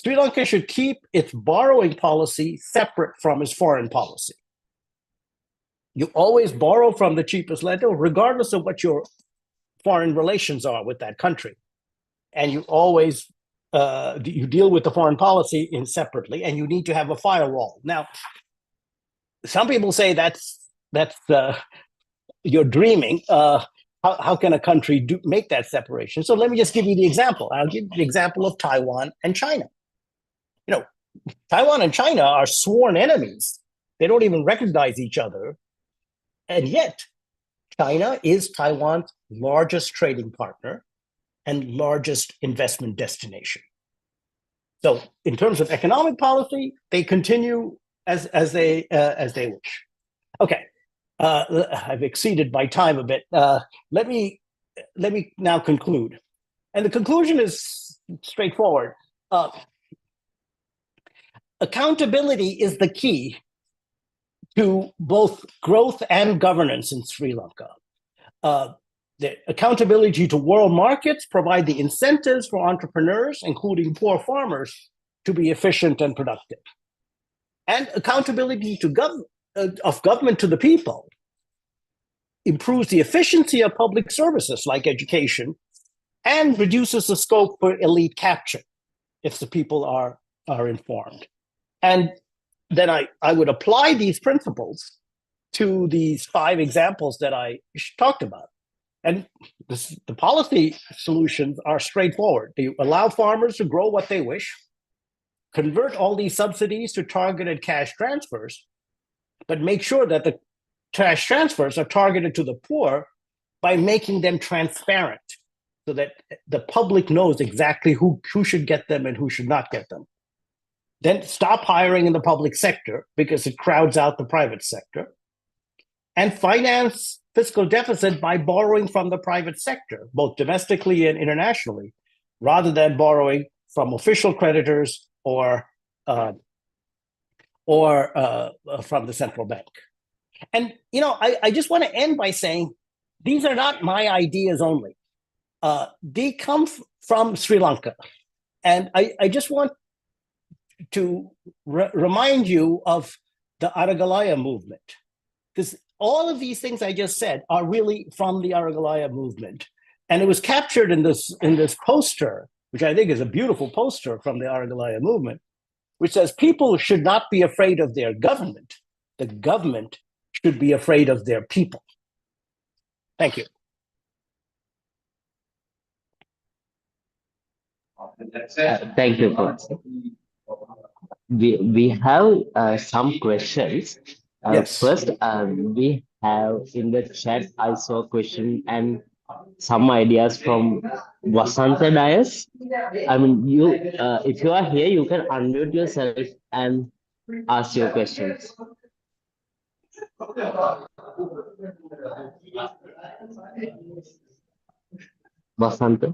Sri Lanka should keep its borrowing policy separate from its foreign policy. You always borrow from the cheapest lender, regardless of what your foreign relations are with that country. And you always you deal with the foreign policy separately, and you need to have a firewall. Now, some people say that's you're dreaming. How can a country make that separation? So let me just give you the example. I'll give you the example of Taiwan and China. You know, Taiwan and China are sworn enemies. They don't even recognize each other. And yet, China is Taiwan's largest trading partner and largest investment destination. So in terms of economic policy, they continue as they wish. Okay, I've exceeded my time a bit. Let me now conclude. And the conclusion is straightforward. Accountability is the key to both growth and governance in Sri Lanka. The accountability to world markets provide the incentives for entrepreneurs, including poor farmers, to be efficient and productive. And accountability to of government to the people improves the efficiency of public services like education and reduces the scope for elite capture if the people are informed. And then I would apply these principles to these 5 examples that I talked about. And the policy solutions are straightforward. They allow farmers to grow what they wish, convert all these subsidies to targeted cash transfers, but make sure that the cash transfers are targeted to the poor by making them transparent so that the public knows exactly who should get them and who should not get them. Then stop hiring in the public sector because it crowds out the private sector. And finance fiscal deficit by borrowing from the private sector, both domestically and internationally, rather than borrowing from official creditors or from the central bank. And I just want to end by saying these are not my ideas only. They come from Sri Lanka, and I just want to remind you of the Aragalaya movement, because all of these things I just said are really from the Aragalaya movement. And it was captured in this poster, which I think is a beautiful poster from the Aragalaya movement, which says people should not be afraid of their government. The government should be afraid of their people. Thank you. Thank you, Professor. We have some questions. Yes. First, we have in the chat, I saw a question and some ideas from Vasanta Dias. I mean, if you are here, you can unmute yourself and ask your questions. Vasanta.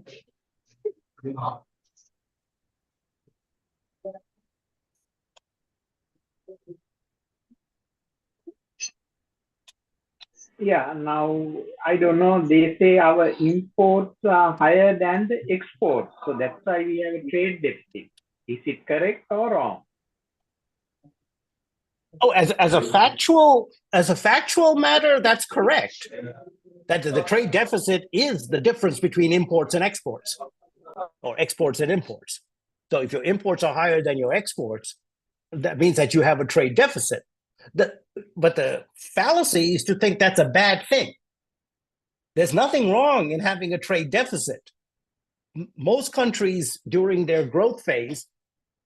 Yeah, now I don't know. They say our imports are higher than the exports. So that's why we have a trade deficit. Is it correct or wrong? Oh, as a factual matter, that's correct. That the trade deficit is the difference between imports and exports, or exports and imports. So if your imports are higher than your exports, that means that you have a trade deficit. But the fallacy is to think that's a bad thing. There's nothing wrong in having a trade deficit. Most countries during their growth phase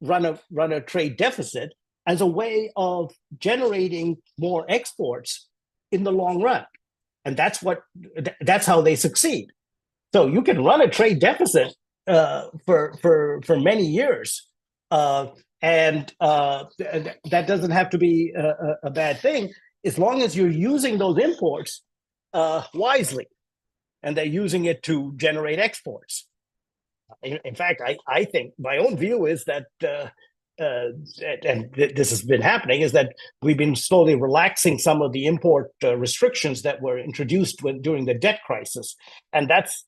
run a trade deficit as a way of generating more exports in the long run, and that's how they succeed. So you can run a trade deficit for many years, and that doesn't have to be a bad thing as long as you're using those imports wisely, and they're using it to generate exports. In fact, I think my own view is that, and this has been happening, is that we've been slowly relaxing some of the import restrictions that were introduced during the debt crisis, and that's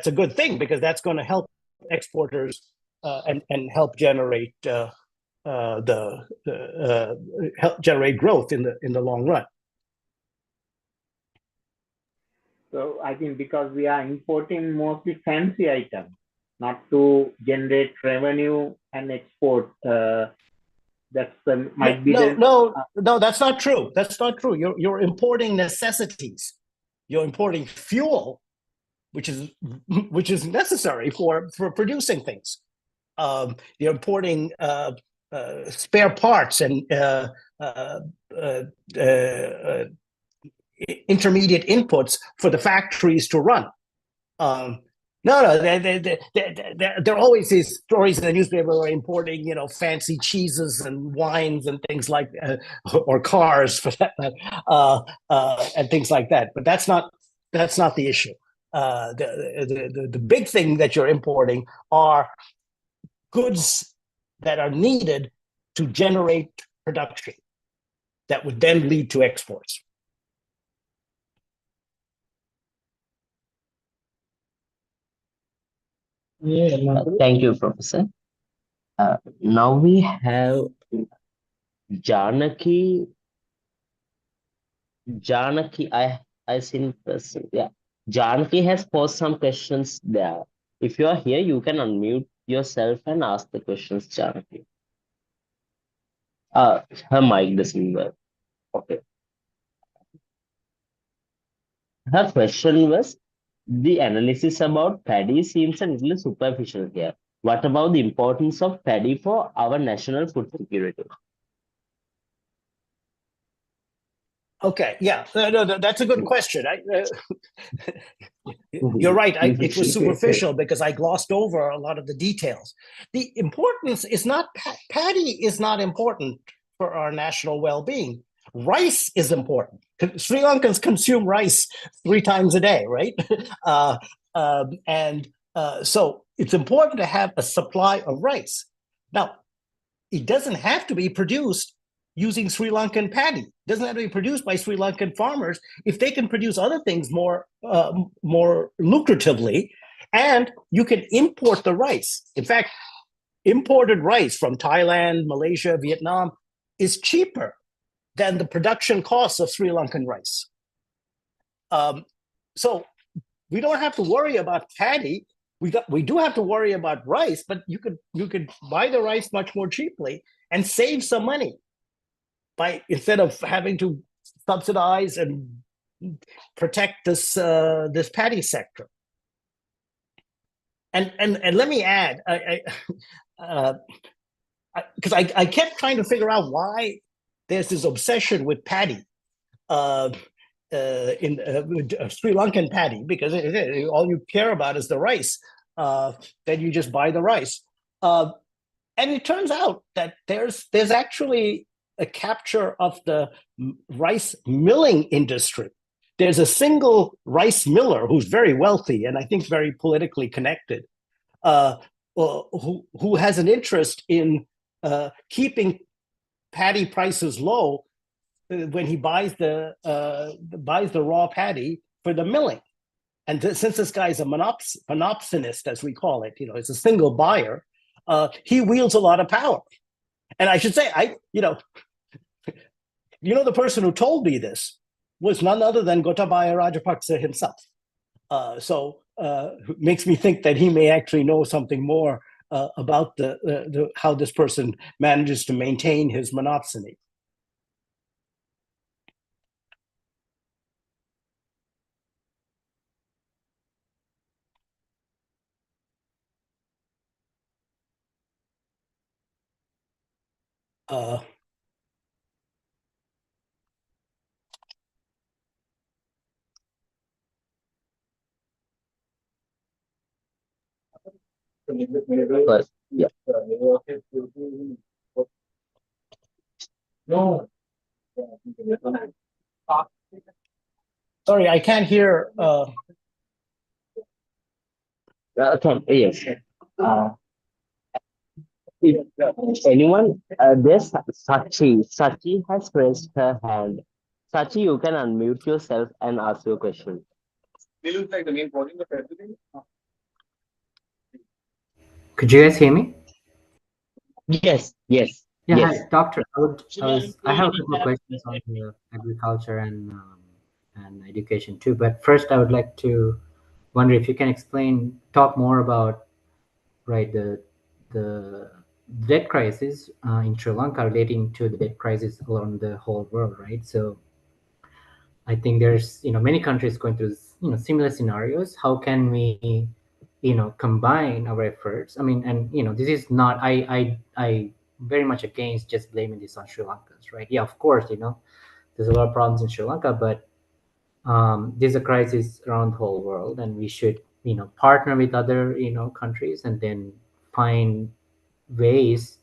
a good thing because that's going to help exporters and help generate help generate growth in the long run. So I think because we are importing mostly fancy items, not to generate revenue and export. That's might be no, that's not true. That's not true. You're importing necessities. You're importing fuel, which is necessary for producing things. You're importing spare parts and intermediate inputs for the factories to run. No, there are always these stories in the newspaper where importing, fancy cheeses and wines and things like, or cars for that, and things like that. But that's not the issue. The big thing that you're importing are goods that are needed to generate production that would then lead to exports. Thank you, Professor. Now we have Janaki. I seen person. Yeah, Janaki has posed some questions there. If you are here, you can unmute yourself and ask the questions, Janaki. Her mic doesn't work. Okay. Her question was, the analysis about paddy seems a little superficial here. What about the importance of paddy for our national food security? Okay, yeah, no, that's a good question. You're right. It was superficial because I glossed over a lot of the details. The importance is not paddy is not important for our national well-being. Rice is important. Sri Lankans consume rice 3 times a day, right? So it's important to have a supply of rice. Now, it doesn't have to be produced using Sri Lankan paddy. It doesn't have to be produced by Sri Lankan farmers if they can produce other things more lucratively, and you can import the rice. In fact, imported rice from Thailand, Malaysia, Vietnam is cheaper than the production costs of Sri Lankan rice. So we don't have to worry about paddy. We do have to worry about rice, but you could buy the rice much more cheaply and save some money instead of having to subsidize and protect this paddy sector. And let me add, because I kept trying to figure out why there's this obsession with paddy, in Sri Lankan paddy, because all you care about is the rice. Then you just buy the rice, and it turns out that there's actually a capture of the rice milling industry. There's a single rice miller who's very wealthy and I think very politically connected, who has an interest in keeping paddy prices low when he buys the raw paddy for the milling. And since this guy is a monopsonist, as we call it, it's a single buyer, he wields a lot of power. And I should say, the person who told me this was none other than Gotabaya Rajapaksa himself. So makes me think that he may actually know something more about the how this person manages to maintain his monopsony. But yeah. No. Sorry, I can't hear. Okay, yes. If anyone, there's Sachi. Sachi has raised her hand. Sachi, you can unmute yourself and ask your question. Could you guys hear me? Yes, yes, Yeah, yes. hi, doctor. I have a couple of questions on the agriculture and education too. But first, I would like to wonder if you can talk more about the debt crisis in Sri Lanka relating to the debt crisis around the whole world, right? So I think there's many countries going through similar scenarios. How can we combine our efforts? I mean, and this is not I very much against just blaming this on Sri Lankans, right? Yeah, of course, there's a lot of problems in Sri Lanka, but there's a crisis around the whole world, and we should partner with other countries and then find ways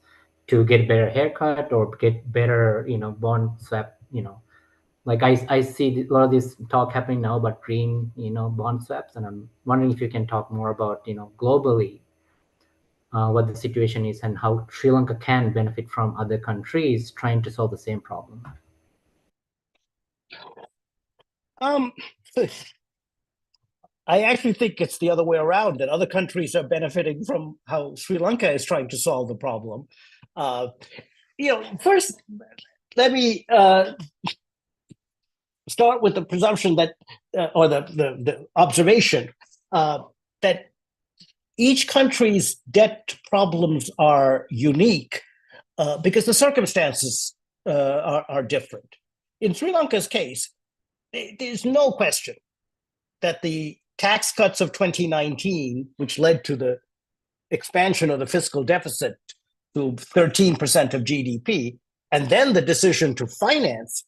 to get better haircut or get better bond swap. Like I see a lot of this talk happening now about green bond swaps, and I'm wondering if you can talk more about globally what the situation is and how Sri Lanka can benefit from other countries trying to solve the same problem. I actually think it's the other way around, that other countries are benefiting from how Sri Lanka is trying to solve the problem. First, let me start with the presumption that, or the observation that each country's debt problems are unique because the circumstances are different. In Sri Lanka's case, there's no question that the tax cuts of 2019, which led to the expansion of the fiscal deficit to 13% of GDP, and then the decision to finance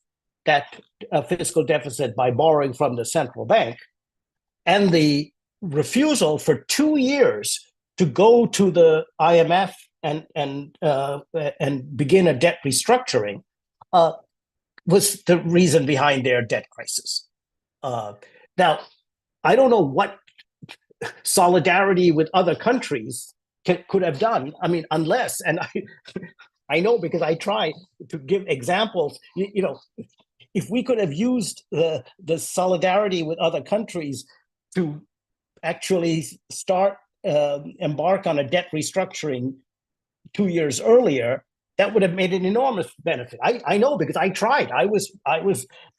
that fiscal deficit by borrowing from the central bank, and the refusal for 2 years to go to the IMF and begin a debt restructuring, was the reason behind their debt crisis. Now, I don't know what solidarity with other countries could have done. I mean, unless, and I know because I try to give examples, if we could have used the solidarity with other countries to actually embark on a debt restructuring 2 years earlier, that would have made an enormous benefit. I know because I tried. I was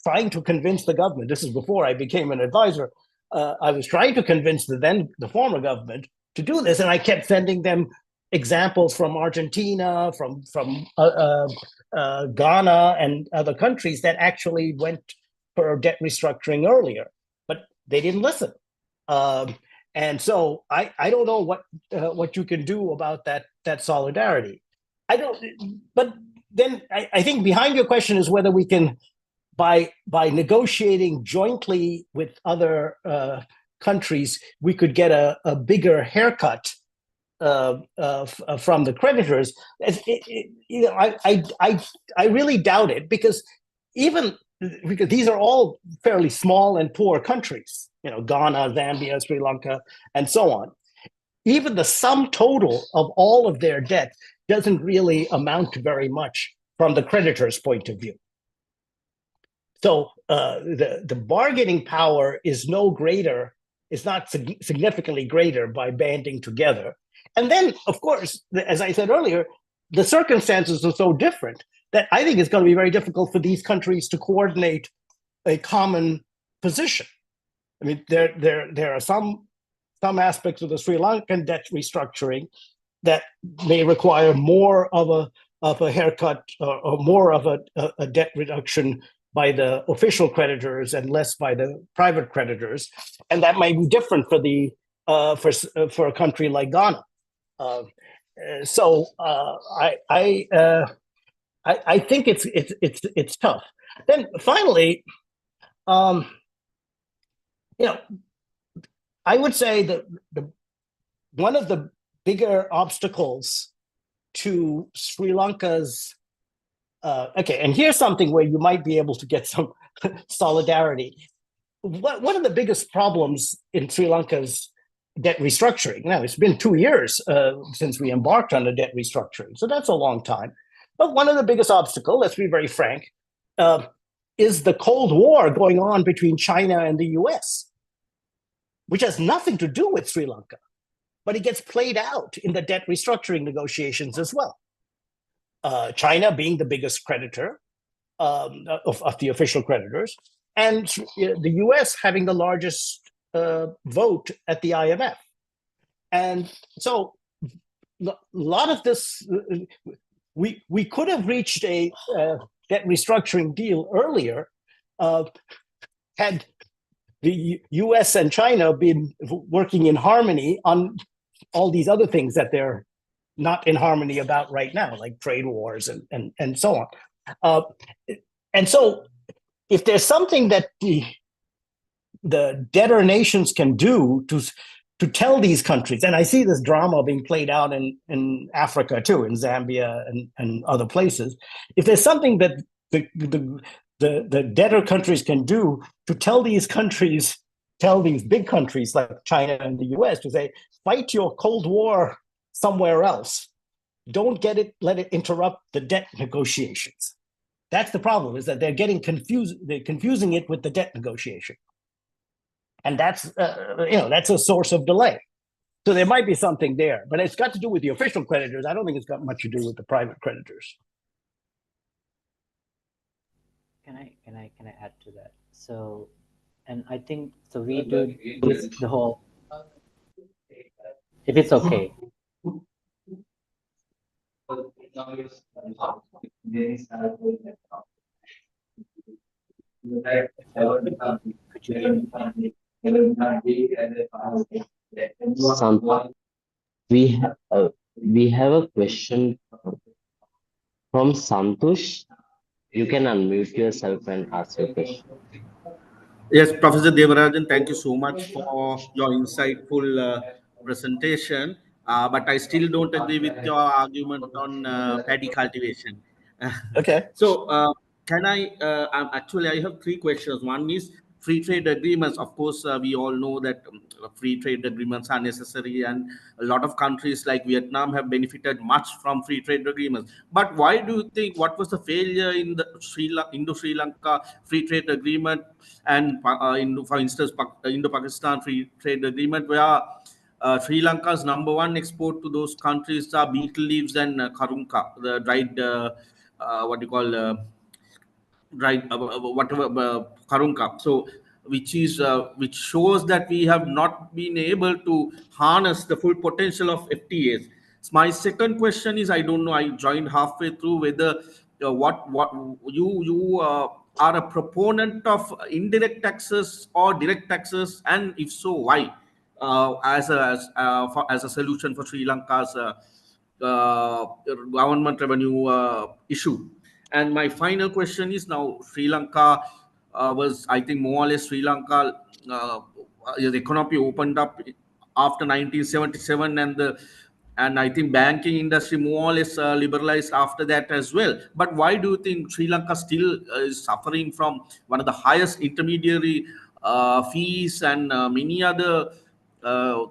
trying to convince the government. This is before I became an advisor. I was trying to convince the former government to do this, and I kept sending them examples from Argentina, from Ghana, and other countries that actually went for debt restructuring earlier, but they didn't listen. And so I don't know what you can do about that solidarity. But then I think behind your question is whether we can, by negotiating jointly with other countries, we could get a bigger haircut from the creditors. I really doubt it, because these are all fairly small and poor countries, Ghana, Zambia, Sri Lanka, and so on. Even the sum total of all of their debt doesn't really amount to very much from the creditor's point of view. So the bargaining power is no greater, is not significantly greater by banding together. And then, of course, as I said earlier, the circumstances are so different that I think it's going to be very difficult for these countries to coordinate a common position. I mean, there are some aspects of the Sri Lankan debt restructuring that may require more of a haircut or more of a debt reduction by the official creditors and less by the private creditors, and that might be different for the for a country like Ghana. So I think it's tough. Then finally, I would say that one of the bigger obstacles to Sri Lanka's and here's something where you might be able to get some solidarity. One of the biggest problems in Sri Lanka's debt restructuring, now it's been 2 years since we embarked on the debt restructuring, so that's a long time. But one of the biggest obstacles, let's be very frank, is the Cold War going on between China and the US, which has nothing to do with Sri Lanka, but it gets played out in the debt restructuring negotiations as well. China being the biggest creditor of the official creditors, and the US having the largest vote at the IMF. And so a lot of this, we could have reached a debt restructuring deal earlier had the US and China been working in harmony on all these other things that they're not in harmony about right now, like trade wars and so on. And so if there's something that the debtor nations can do to tell these countries, and I see this drama being played out in Africa too, in Zambia and other places, if there's something that the debtor countries can do to tell these big countries like China and the US to say, fight your Cold War somewhere else. Don't let it interrupt the debt negotiations. That's the problem, is that they're getting confused. They're confusing it with the debt negotiation. And that's a source of delay. So there might be something there, but it's got to do with the official creditors. I don't think it's got much to do with the private creditors. Can I add to that? So, and I think so. We do this the whole. If it's okay. We have a question from Santosh. You can unmute yourself and ask your question. Yes, Professor Devarajan, thank you so much for your insightful presentation. But I still don't agree with your argument on paddy cultivation. Okay. So can I have 3 questions. One is free trade agreements. Of course, we all know that free trade agreements are necessary, and a lot of countries like Vietnam have benefited much from free trade agreements. But why do you think, what was the failure in the Indo-Sri Lanka free trade agreement, and for instance, Indo-Pakistan free trade agreement, where Sri Lanka's #1 export to those countries are betel leaves and karunka, the dried karunka. So which shows that we have not been able to harness the full potential of FTAs. So my second question is, I don't know, I joined halfway through, whether what you are a proponent of indirect taxes or direct taxes, and if so, why, as a solution for Sri Lanka's government revenue issue. And my final question is, now Sri Lanka was, I think, more or less Sri Lanka, the economy opened up after 1977, and I think banking industry more or less liberalized after that as well. But why do you think Sri Lanka still is suffering from one of the highest intermediary fees and many other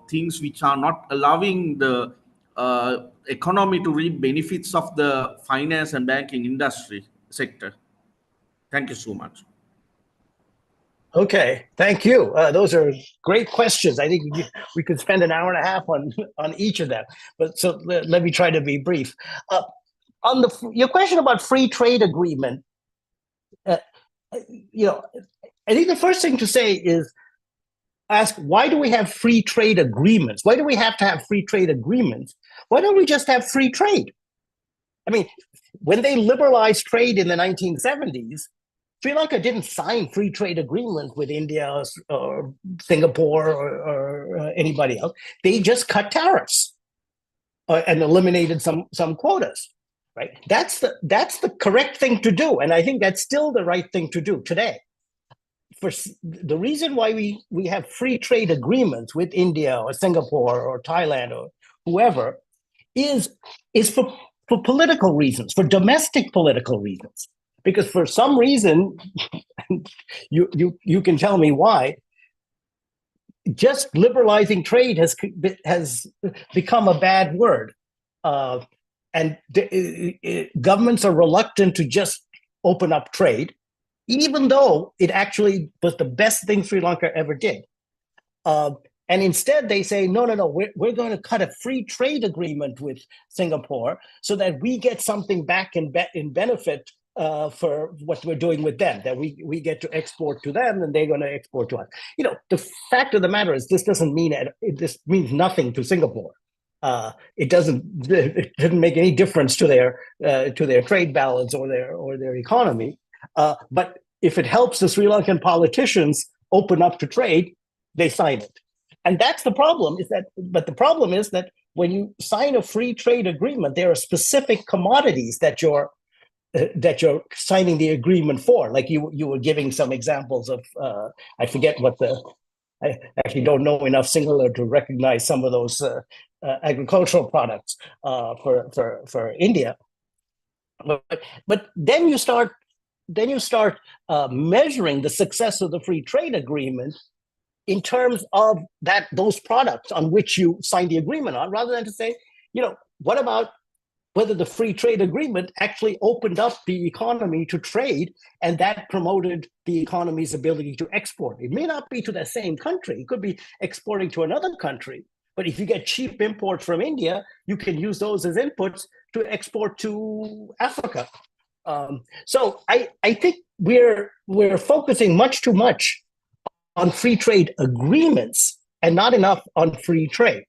things which are not allowing the economy to reap benefits of the finance and banking industry sector? Thank you so much. Okay, thank you. Those are great questions. I think we could spend an hour and a half on each of them. But so let me try to be brief. On your question about free trade agreement, you know, I think the first thing to say is ask, why do we have free trade agreements? Why do we have to have free trade agreements? Why don't we just have free trade? I mean, when they liberalized trade in the 1970s, Sri Lanka didn't sign free trade agreements with India or Singapore or anybody else. They just cut tariffs and eliminated some quotas. Right? That's the correct thing to do, and I think that's still the right thing to do today. For the reason why we have free trade agreements with India or Singapore or Thailand or whoever is for political reasons, for domestic political reasons. Because for some reason, you can tell me why, just liberalizing trade has become a bad word. And governments are reluctant to just open up trade, even though it actually was the best thing Sri Lanka ever did. And instead they say, no, we're going to cut a free trade agreement with Singapore so that we get something back in benefit for what we're doing with them, that we get to export to them and they're going to export to us. You know, the fact of the matter is this means nothing to Singapore. It doesn't make any difference to their trade balance or their economy. But if it helps the Sri Lankan politicians open up to trade, they sign it. And that's the problem. But the problem is that when you sign a free trade agreement, there are specific commodities that you're signing the agreement for. Like you were giving some examples of, I forget I actually don't know enough Sinhala to recognize some of those agricultural products for India. But then you start measuring the success of the free trade agreement in terms of those products on which you signed the agreement on, rather than to say, you know, what about whether the free trade agreement actually opened up the economy to trade and that promoted the economy's ability to export. It may not be to the same country. It could be exporting to another country. But if you get cheap imports from India, you can use those as inputs to export to Africa. So I think we're focusing much too much on free trade agreements and not enough on free trade.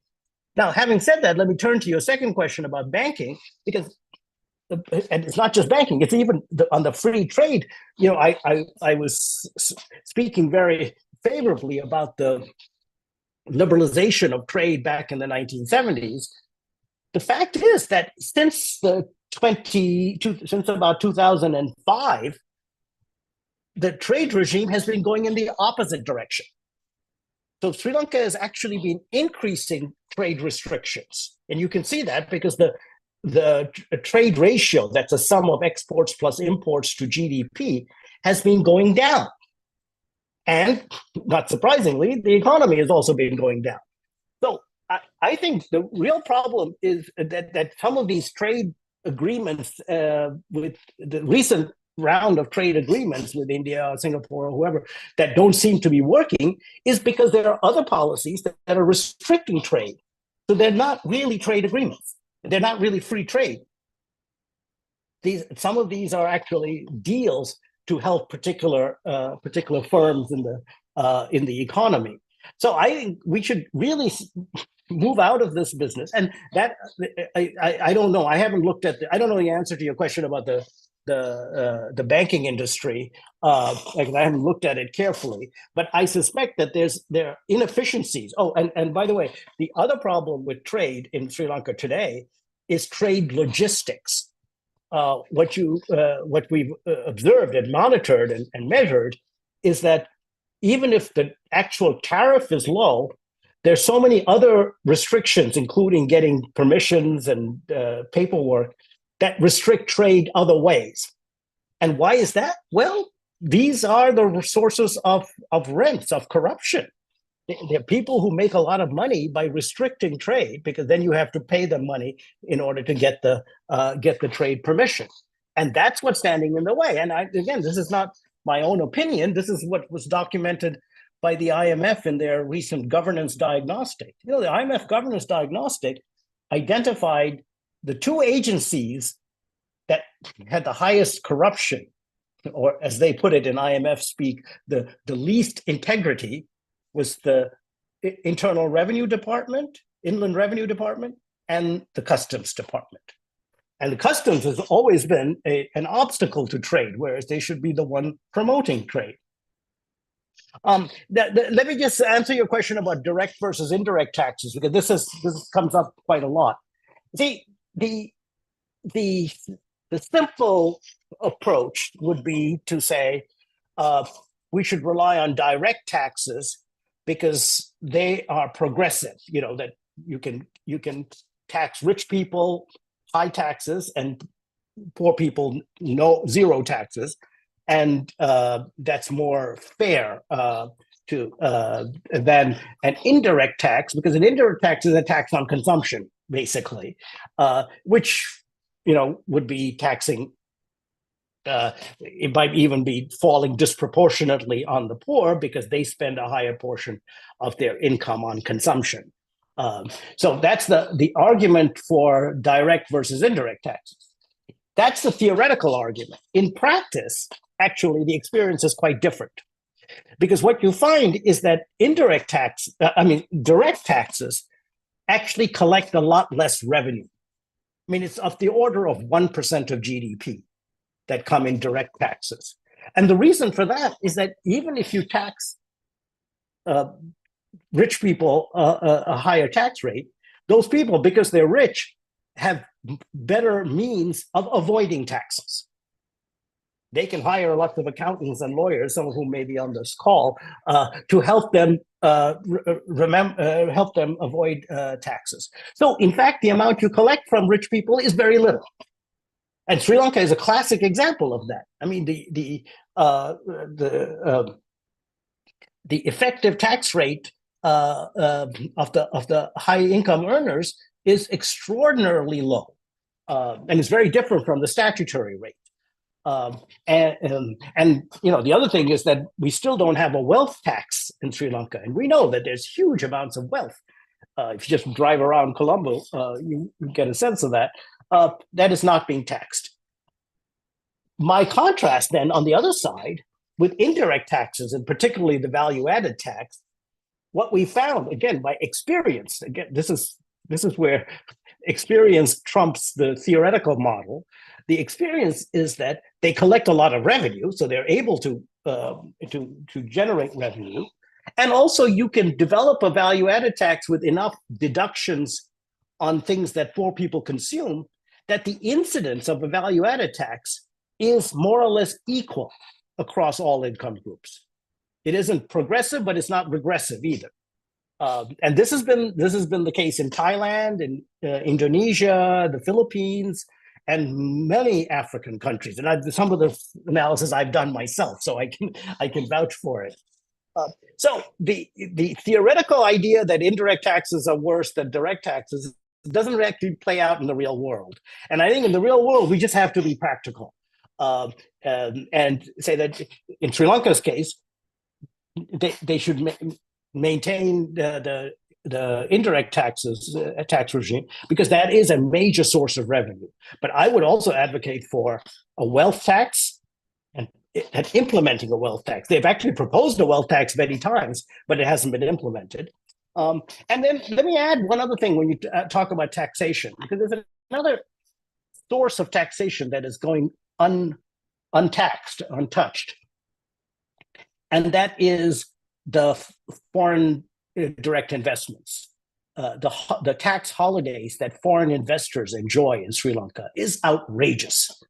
Now, having said that, let me turn to your second question about banking, because, and it's not just banking, it's even on the free trade. You know, I was speaking very favorably about the liberalization of trade back in the 1970s. The fact is that since about 2005, the trade regime has been going in the opposite direction. So Sri Lanka has actually been increasing trade restrictions. And you can see that because the trade ratio, that's a sum of exports plus imports to GDP, has been going down. And not surprisingly, the economy has also been going down. So I think the real problem is that some of these trade agreements with the recent round of trade agreements with India or Singapore or whoever that don't seem to be working is because there are other policies that are restricting trade. So they're not really trade agreements. They're not really free trade. Some of these are actually deals to help particular firms in the economy. So I think we should really move out of this business. And that I don't know. I haven't looked at I don't know the answer to your question about the banking industry. I haven't looked at it carefully, but I suspect that there are inefficiencies. Oh, and by the way, the other problem with trade in Sri Lanka today is trade logistics. What we've observed and monitored and measured is that even if the actual tariff is low, there's so many other restrictions, including getting permissions and paperwork, that restrict trade other ways. And why is that? Well, these are the sources of rents, of corruption. There are people who make a lot of money by restricting trade, because then you have to pay them money in order to get the trade permission. And that's what's standing in the way. And again, this is not my own opinion. This is what was documented by the IMF in their recent governance diagnostic. You know, the IMF governance diagnostic identified the two agencies had the highest corruption, or as they put it in IMF speak, the least integrity, was the Internal Revenue Department, Inland Revenue Department, and the Customs Department. And the customs has always been an obstacle to trade, whereas they should be the one promoting trade. Let me just answer your question about direct versus indirect taxes, because this comes up quite a lot. See, the simple approach would be to say we should rely on direct taxes because they are progressive. You know, that you can tax rich people high taxes and poor people zero taxes, and that's more fair than an indirect tax, because an indirect tax is a tax on consumption, basically, which would be taxing. It might even be falling disproportionately on the poor because they spend a higher portion of their income on consumption. So that's the argument for direct versus indirect taxes. That's the theoretical argument. In practice, actually, the experience is quite different, because what you find is that direct taxes actually collect a lot less revenue. I mean, it's of the order of 1% of GDP that come in direct taxes. And the reason for that is that even if you tax rich people a higher tax rate, those people, because they're rich, have better means of avoiding taxes. They can hire lots of accountants and lawyers, some of whom may be on this call, to help them help them avoid taxes. So, in fact, the amount you collect from rich people is very little, and Sri Lanka is a classic example of that. I mean, the effective tax rate of the high income earners is extraordinarily low, and it's very different from the statutory rate. And the other thing is that we still don't have a wealth tax in Sri Lanka, and we know that there's huge amounts of wealth. If you just drive around Colombo, you get a sense of that. That is not being taxed. My contrast then on the other side with indirect taxes, and particularly the value-added tax, what we found, again, by experience, again, this is where experience trumps the theoretical model. The experience is that they collect a lot of revenue, so they're able to generate revenue, and also you can develop a value-added tax with enough deductions on things that poor people consume that the incidence of a value-added tax is more or less equal across all income groups. It isn't progressive, but it's not regressive either. And this has been the case in Thailand, in Indonesia, the Philippines, and many African countries. And some of the analysis I've done myself, so I can vouch for it. So the theoretical idea that indirect taxes are worse than direct taxes doesn't actually play out in the real world. And I think in the real world, we just have to be practical and say that in Sri Lanka's case, they should maintain the indirect taxes tax regime, because that is a major source of revenue. But I would also advocate for a wealth tax and implementing a wealth tax. They've actually proposed a wealth tax many times, but it hasn't been implemented. And then let me add one other thing when you talk about taxation, because there's another source of taxation that is going untaxed, untouched, and that is the foreign direct investments. The tax holidays that foreign investors enjoy in Sri Lanka is outrageous.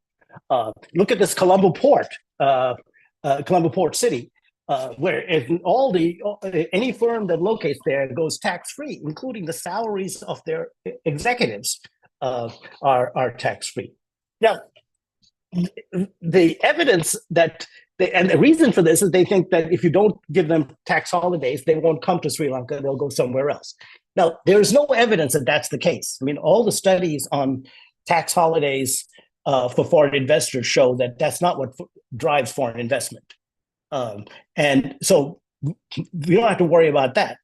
Look at this Colombo Port, Colombo Port City, where any firm that locates there goes tax-free, including the salaries of their executives are tax-free. Now, the evidence that and the reason for this is they think that if you don't give them tax holidays, they won't come to Sri Lanka, they'll go somewhere else. Now, there's no evidence that that's the case. I mean, all the studies on tax holidays for foreign investors show that that's not what drives foreign investment. And so we don't have to worry about that.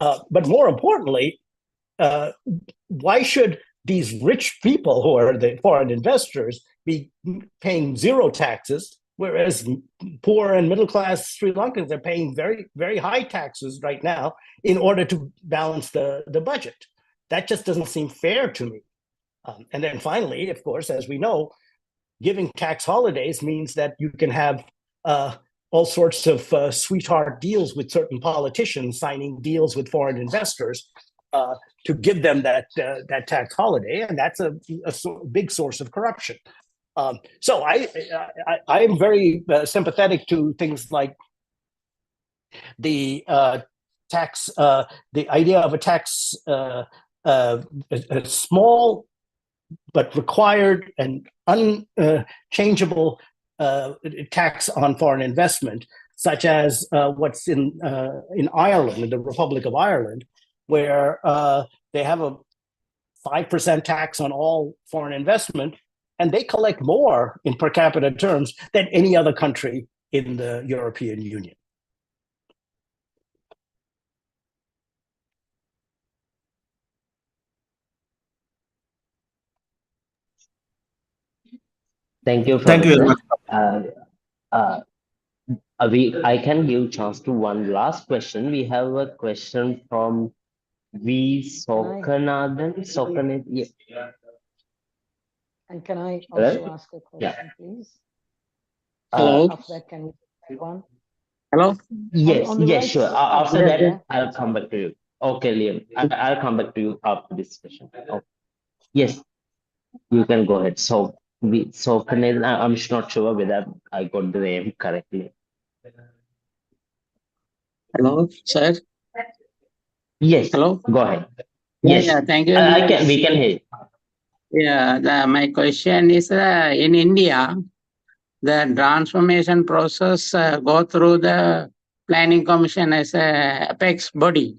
But more importantly, why should these rich people who are the foreign investors be paying zero taxes, whereas poor and middle-class Sri Lankans are paying very, very high taxes right now in order to balance the budget. That just doesn't seem fair to me. And then finally, of course, as we know, giving tax holidays means that you can have all sorts of sweetheart deals with certain politicians signing deals with foreign investors to give them that tax holiday, and that's a big source of corruption. So I am very sympathetic to things like the tax, the idea of a tax, a small but required and unchangeable tax on foreign investment, such as what's in Ireland, in the Republic of Ireland, where they have a 5% tax on all foreign investment, and they collect more in per capita terms than any other country in the European Union. Thank you, Thank you very much. I can give chance to one last question. We have a question from V. Sokanathan. Yeah. And can I Hello? also ask a question, please? Hello. After that, can we take one? Hello. Yes, On the yes, right sure. side, After yeah, that, yeah. I'll come back to you. Okay, Liam. I'll come back to you after this session. Okay. Yes, you can go ahead. So, Sokanathan, I'm not sure whether I got the name correctly. Hello, sir. Yes. Hello. Go ahead. Yeah, Yes. yeah, thank you. We can hear you. Yeah, my question is in India, the transformation process go through the planning commission as a apex body.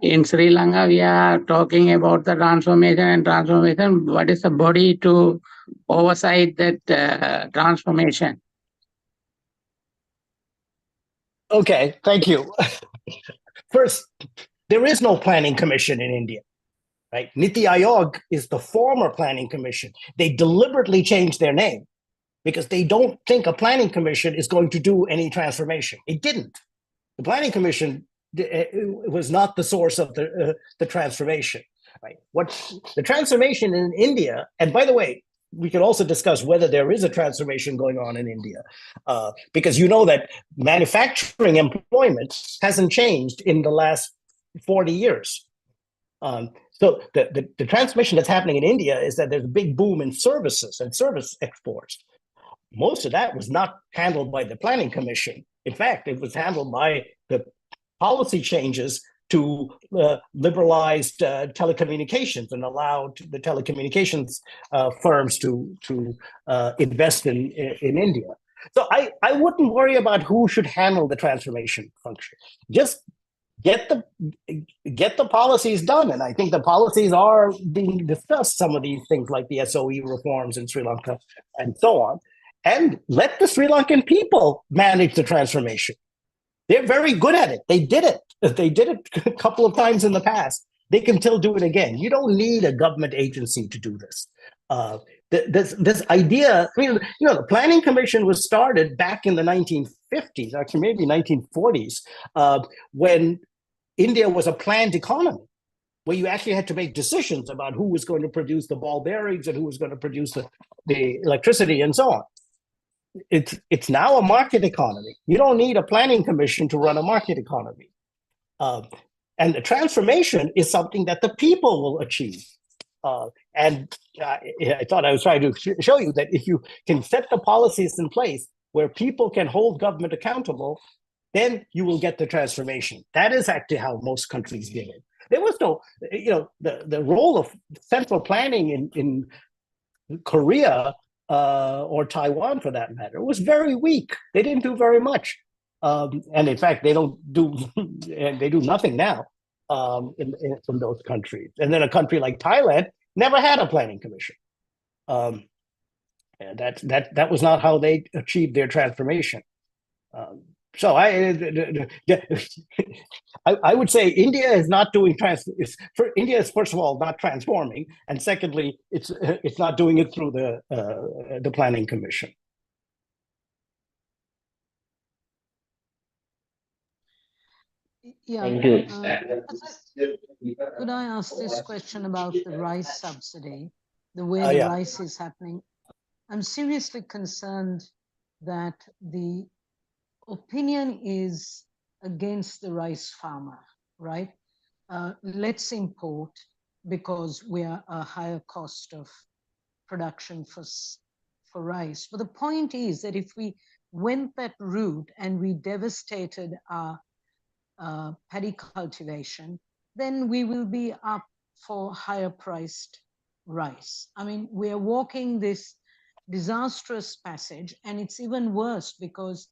In Sri Lanka, we are talking about the transformation. What is the body to oversight that transformation? Okay, thank you. First, there is no planning commission in India, right? Niti Aayog is the former planning commission. They deliberately changed their name because they don't think a planning commission is going to do any transformation. It didn't. The planning commission was not the source of the transformation, right? What the transformation in India, and by the way, we could also discuss whether there is a transformation going on in India, because you know that manufacturing employment hasn't changed in the last 40 years. So the transformation that's happening in India is that there's a big boom in services and service exports. Most of that was not handled by the Planning Commission. In fact, it was handled by the policy changes to liberalize telecommunications and allow the telecommunications firms to invest in India. So I wouldn't worry about who should handle the transformation function. Just get the policies done, and I think the policies are being discussed. Some of these things, like the SOE reforms in Sri Lanka, and so on, and let the Sri Lankan people manage the transformation. They're very good at it. They did it. They did it a couple of times in the past. They can still do it again. You don't need a government agency to do this. This idea, I mean, the Planning Commission was started back in the 1950s, actually maybe 1940s, when India was a planned economy, where you actually had to make decisions about who was going to produce the ball bearings and who was going to produce the electricity and so on. It's now a market economy. You don't need a planning commission to run a market economy. And the transformation is something that the people will achieve. And I thought I was trying to show you that if you can set the policies in place where people can hold government accountable, then you will get the transformation. That is actually how most countries did it. There was no, the role of central planning in Korea or Taiwan, for that matter, was very weak. They didn't do very much, and in fact, they do nothing now in those countries. And then a country like Thailand never had a planning commission, and that was not how they achieved their transformation. So I would say India is not doing India is, first of all, not transforming, and secondly, it's not doing it through the Planning Commission. Yeah. Thank you. Could I ask this question about the rice subsidy, the way the Yeah. rice is happening? I'm seriously concerned that the opinion is against the rice farmer, right? Let's import because we are a higher cost of production for rice. But the point is that if we went that route and we devastated our paddy cultivation, then we will be up for higher priced rice. I mean, we are walking this disastrous passage, and it's even worse because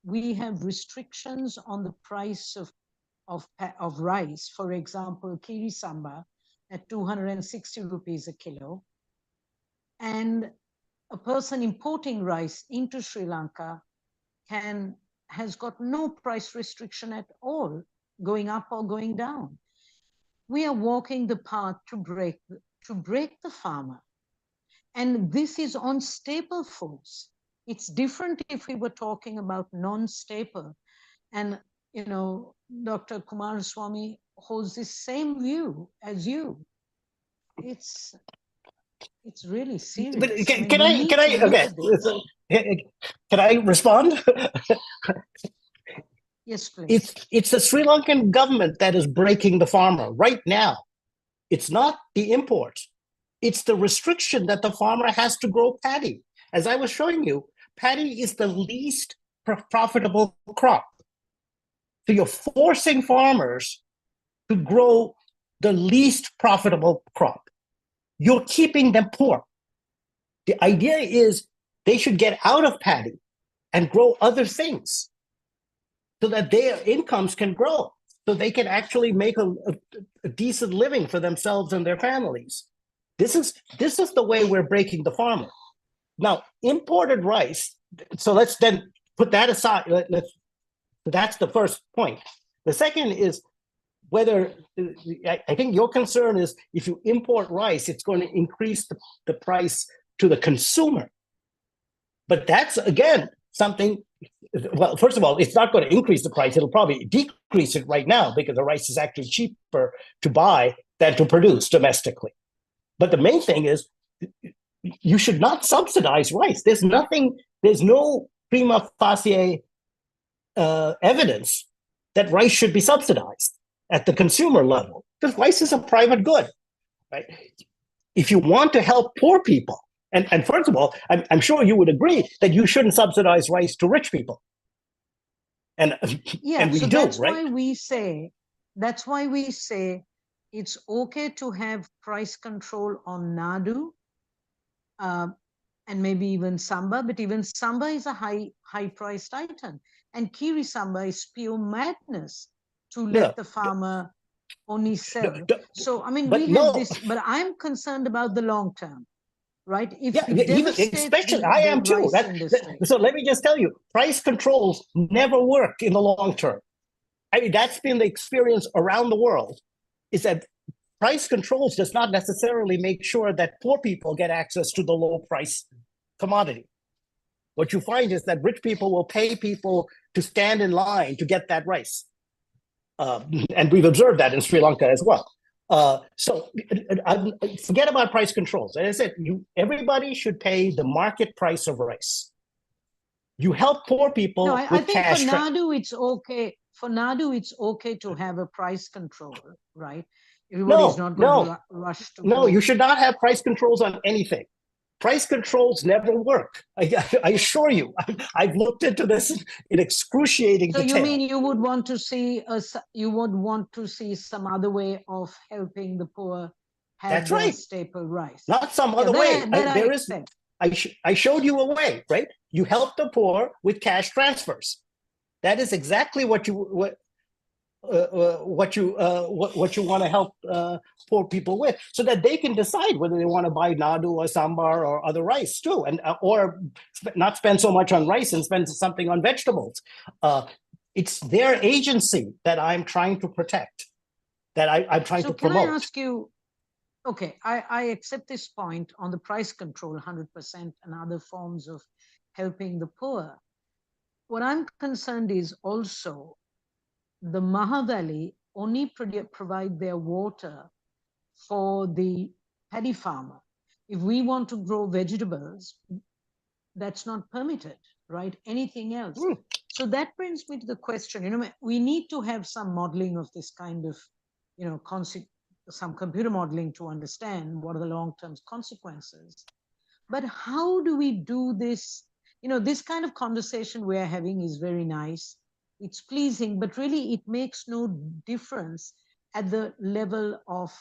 we have restrictions on the price of rice. For example, Kiri Samba at 260 rupees a kilo. And a person importing rice into Sri Lanka has got no price restriction at all, going up or going down. We are walking the path to break the farmer. And this is on staple foods. It's different if we were talking about non-staple. And, you know, Dr. Kumaraswamy holds the same view as you. It's really serious. But can I respond? Yes, please. It's the Sri Lankan government that is breaking the farmer right now. It's not the import. It's the restriction that the farmer has to grow paddy. As I was showing you, paddy is the least profitable crop. So you're forcing farmers to grow the least profitable crop. You're keeping them poor. The idea is they should get out of paddy and grow other things so that their incomes can grow, so they can actually make a decent living for themselves and their families. This is the way we're breaking the farmer. Now, imported rice, so let's then put that aside. That's the first point. The second is whether, I think your concern is if you import rice, it's going to increase the price to the consumer. But that's, again, something, well, first of all, it's not going to increase the price. It'll probably decrease it right now because the rice is actually cheaper to buy than to produce domestically. But the main thing is you should not subsidize rice. There's no prima facie evidence that rice should be subsidized at the consumer level, because rice is a private good, right? If you want to help poor people, and first of all, I'm sure you would agree that you shouldn't subsidize rice to rich people. And we do, that's right? That's why we say it's okay to have price control on Nadu, and maybe even Samba, but even Samba is a high-priced item. And Kiri Samba is pure madness to let the farmer only sell. So, I mean, this, but I'm concerned about the long term, right? Especially, I am too. So let me just tell you, price controls never work in the long term. I mean, that's been the experience around the world, is that price controls does not necessarily make sure that poor people get access to the low price commodity. What you find is that rich people will pay people to stand in line to get that rice. And we've observed that in Sri Lanka as well. So forget about price controls. As I said, everybody should pay the market price of rice. You help poor people with I think cash. For Nadu, it's okay. For Nadu, it's okay to have a price control, right? Everybody's not going to rush to. No, you should not have price controls on anything. Price controls never work. I assure you. I've looked into this in excruciating detail. So you mean you would want to see some other way of helping the poor have their staple rice? Not some other way. I showed you a way, right? You help the poor with cash transfers. That is exactly what what you want to help poor people with, so that they can decide whether they want to buy nadu or sambar or other rice too, and or not spend so much on rice and spend something on vegetables. It's their agency that I'm trying to protect, that I'm trying to promote. Can I ask you? Okay, I accept this point on the price control 100% and other forms of helping the poor. What I'm concerned is also the Maha Valley only provide their water for the paddy farmer. If we want to grow vegetables, that's not permitted, right? Anything else. So that brings me to the question, we need to have some modeling of this kind of, some computer modeling to understand what are the long-term consequences. But how do we do this? This kind of conversation we're having is very nice. It's pleasing, but really it makes no difference at the level of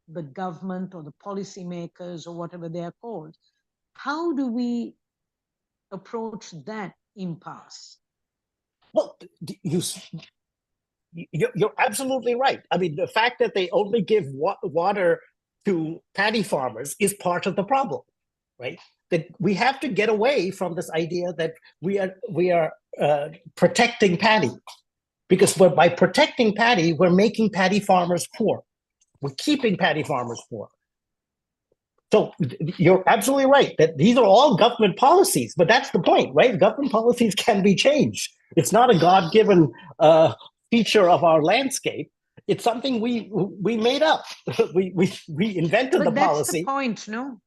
the government or the policymakers or whatever they are called. How do we approach that impasse? Well, you're absolutely right. I mean, the fact that they only give water to paddy farmers is part of the problem, right? That we have to get away from this idea that we are protecting paddy, because by protecting paddy, we're making paddy farmers poor. We're keeping paddy farmers poor. So you're absolutely right that these are all government policies, but that's the point, right? Government policies can be changed. It's not a God-given feature of our landscape. It's something we made up. we invented the policy. That's the point, no?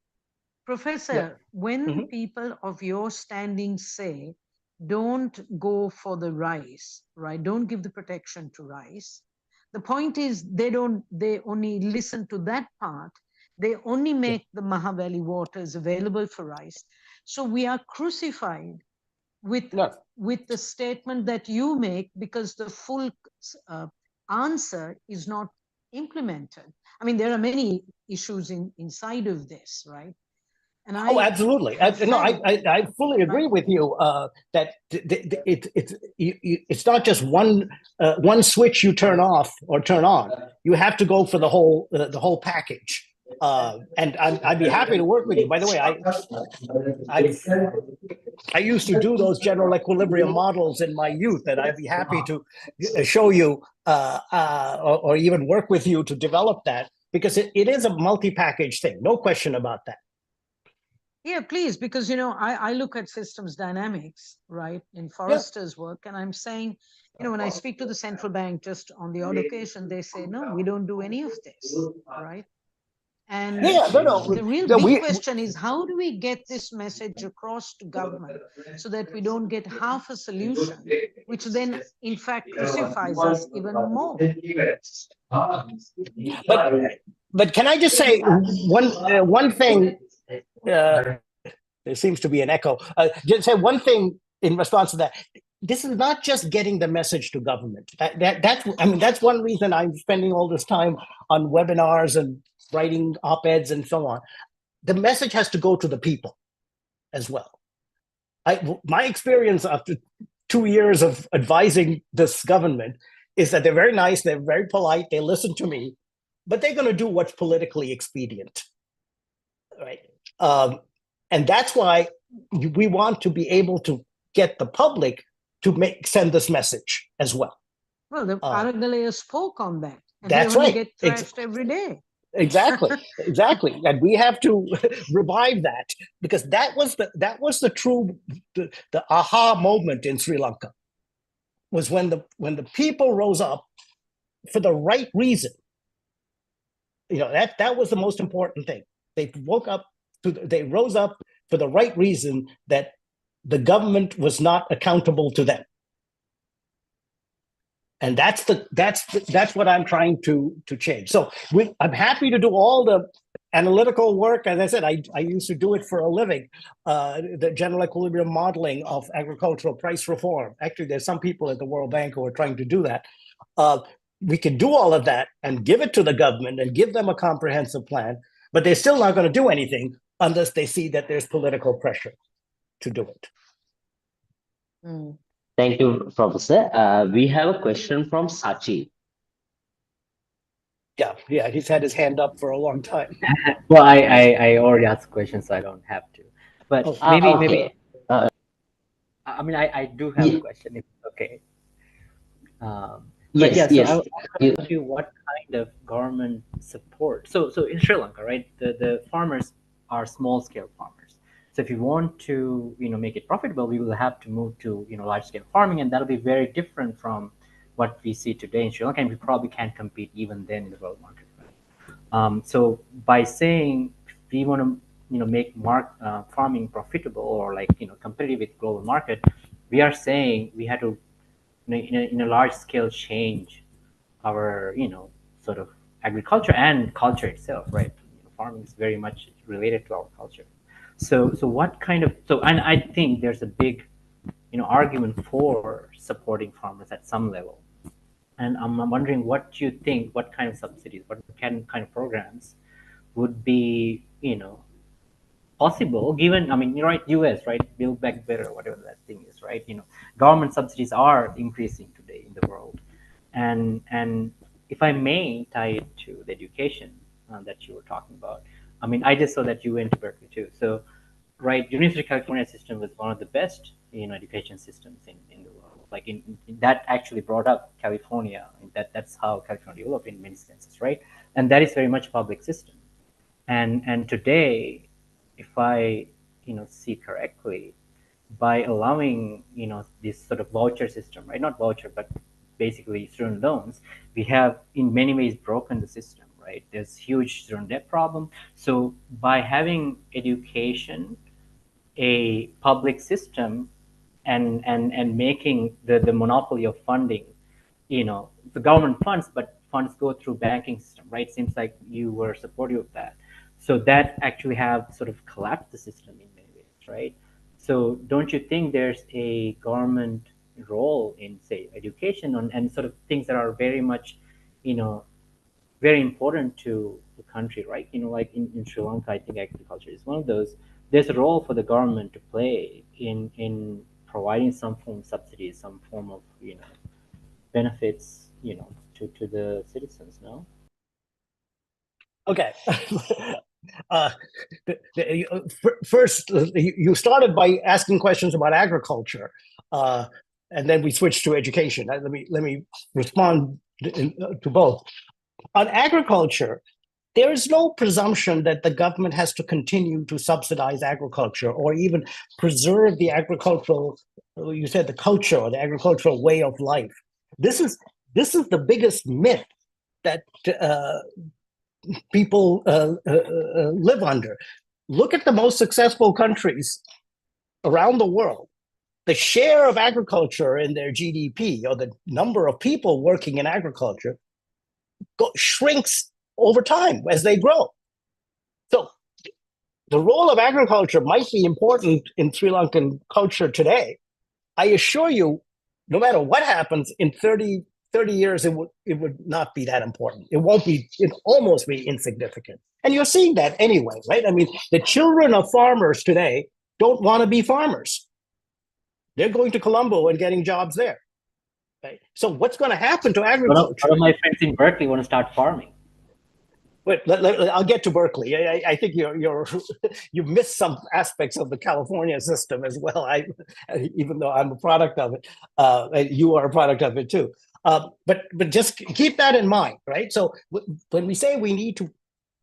Professor, when people of your standing say, don't go for the rice, right? Don't give the protection to rice. The point is they only listen to that part. They only make the Maha Valley waters available for rice. So we are crucified with the statement that you make, because the full answer is not implemented. I mean, there are many issues inside of this, right? And absolutely. I fully agree with you that it's not just one switch you turn off or turn on. You have to go for the whole package. And I'd be happy to work with you. By the way, I used to do those general equilibrium models in my youth, and I'd be happy to show you or even work with you to develop that, because it is a multi-package thing, no question about that. Yeah, please, because I look at systems dynamics, right, in Forrester's work, and I'm saying, when I speak to the central bank, just on the odd occasion, they say, no, we don't do any of this, right? And the real big question is, how do we get this message across to government so that we don't get half a solution, which then, in fact, crucifies us even more? But can I just say one thing? There seems to be an echo. Just say one thing in response to that. This is not just getting the message to government. That's one reason I'm spending all this time on webinars and writing op-eds and so on. The message has to go to the people as well. My experience after 2 years of advising this government is that they're very nice, they're very polite, they listen to me, but they're going to do what's politically expedient, right? And that's why we want to be able to get the public to send this message as well. Well, the Aragalaya spoke on that. And that's they only right. Get trashed every day. Exactly. And we have to revive that, because that was the true the aha moment in Sri Lanka, was when the people rose up for the right reason. That was the most important thing. They rose up for the right reason, that the government was not accountable to them. And that's what I'm trying to change. So I'm happy to do all the analytical work. As I said, I used to do it for a living, the general equilibrium modeling of agricultural price reform. Actually, there's some people at the World Bank who are trying to do that. We can do all of that and give it to the government and give them a comprehensive plan, but they're still not going to do anything unless they see that there's political pressure to do it. Thank you, Professor. We have a question from Sachi. Yeah, he's had his hand up for a long time. Well, I already asked questions, so I don't have to. But Oh, maybe Uh, I mean I do have a ye- question, if it's okay. But yes, yeah, so I yes. want to ask you what kind of government support. So in Sri Lanka, right, the farmers are small scale farmers. So if you want to, make it profitable, we will have to move to, large scale farming, and that'll be very different from what we see today in Sri Lanka, and we probably can't compete even then in the world market. So by saying we want to, make farming profitable or like, competitive with global market, we are saying we had to, in a large scale, change our, sort of agriculture and culture itself, right? Farming is very much related to our culture. So what kind of, and I think there's a big, argument for supporting farmers at some level. And I'm wondering what you think, what kind of subsidies, what kind of programs would be, possible given, I mean, you're right, US, right, Build Back Better, whatever that thing is, right? Government subsidies are increasing today in the world. And if I may tie it to the education that you were talking about, I mean, I just saw that you went to Berkeley too. So, right, University of California system was one of the best, education systems in the world. Like that actually brought up California. That's how California developed in many senses, right? And that is very much a public system. And today, if I see correctly, by allowing this sort of voucher system, right? Not voucher, but basically student loans, we have in many ways broken the system, right? There's huge student debt problem. So by having education a public system and making the monopoly of funding, the government funds, but funds go through banking system, right? Seems like you were supportive of that. So that actually have sort of collapsed the system in many ways, right? So don't you think there's a government role in, say, education and sort of things that are very much, very important to the country, right? Like in Sri Lanka, I think agriculture is one of those. There's a role for the government to play in providing some form of subsidies, some form of benefits, to the citizens. No. Okay. First, you started by asking questions about agriculture, and then we switched to education. Let me respond to both. On agriculture, there is no presumption that the government has to continue to subsidize agriculture or even preserve the agricultural, you said the culture or the agricultural way of life. This is the biggest myth that people live under. Look at the most successful countries around the world. The share of agriculture in their GDP, or the number of people working in agriculture, shrinks over time as they grow. So the role of agriculture might be important in Sri Lankan culture today. I assure you, no matter what happens in 30 years, it would not be that important. It'd almost be insignificant. And you're seeing that anyway, right? I mean, the children of farmers today don't want to be farmers. They're going to Colombo and getting jobs there. Right? So what's going to happen to agriculture? One of my friends in Berkeley want to start farming. Wait, I'll get to Berkeley. I think you missed some aspects of the California system as well. Even though I'm a product of it, you are a product of it too. But just keep that in mind, right? So when we say we need to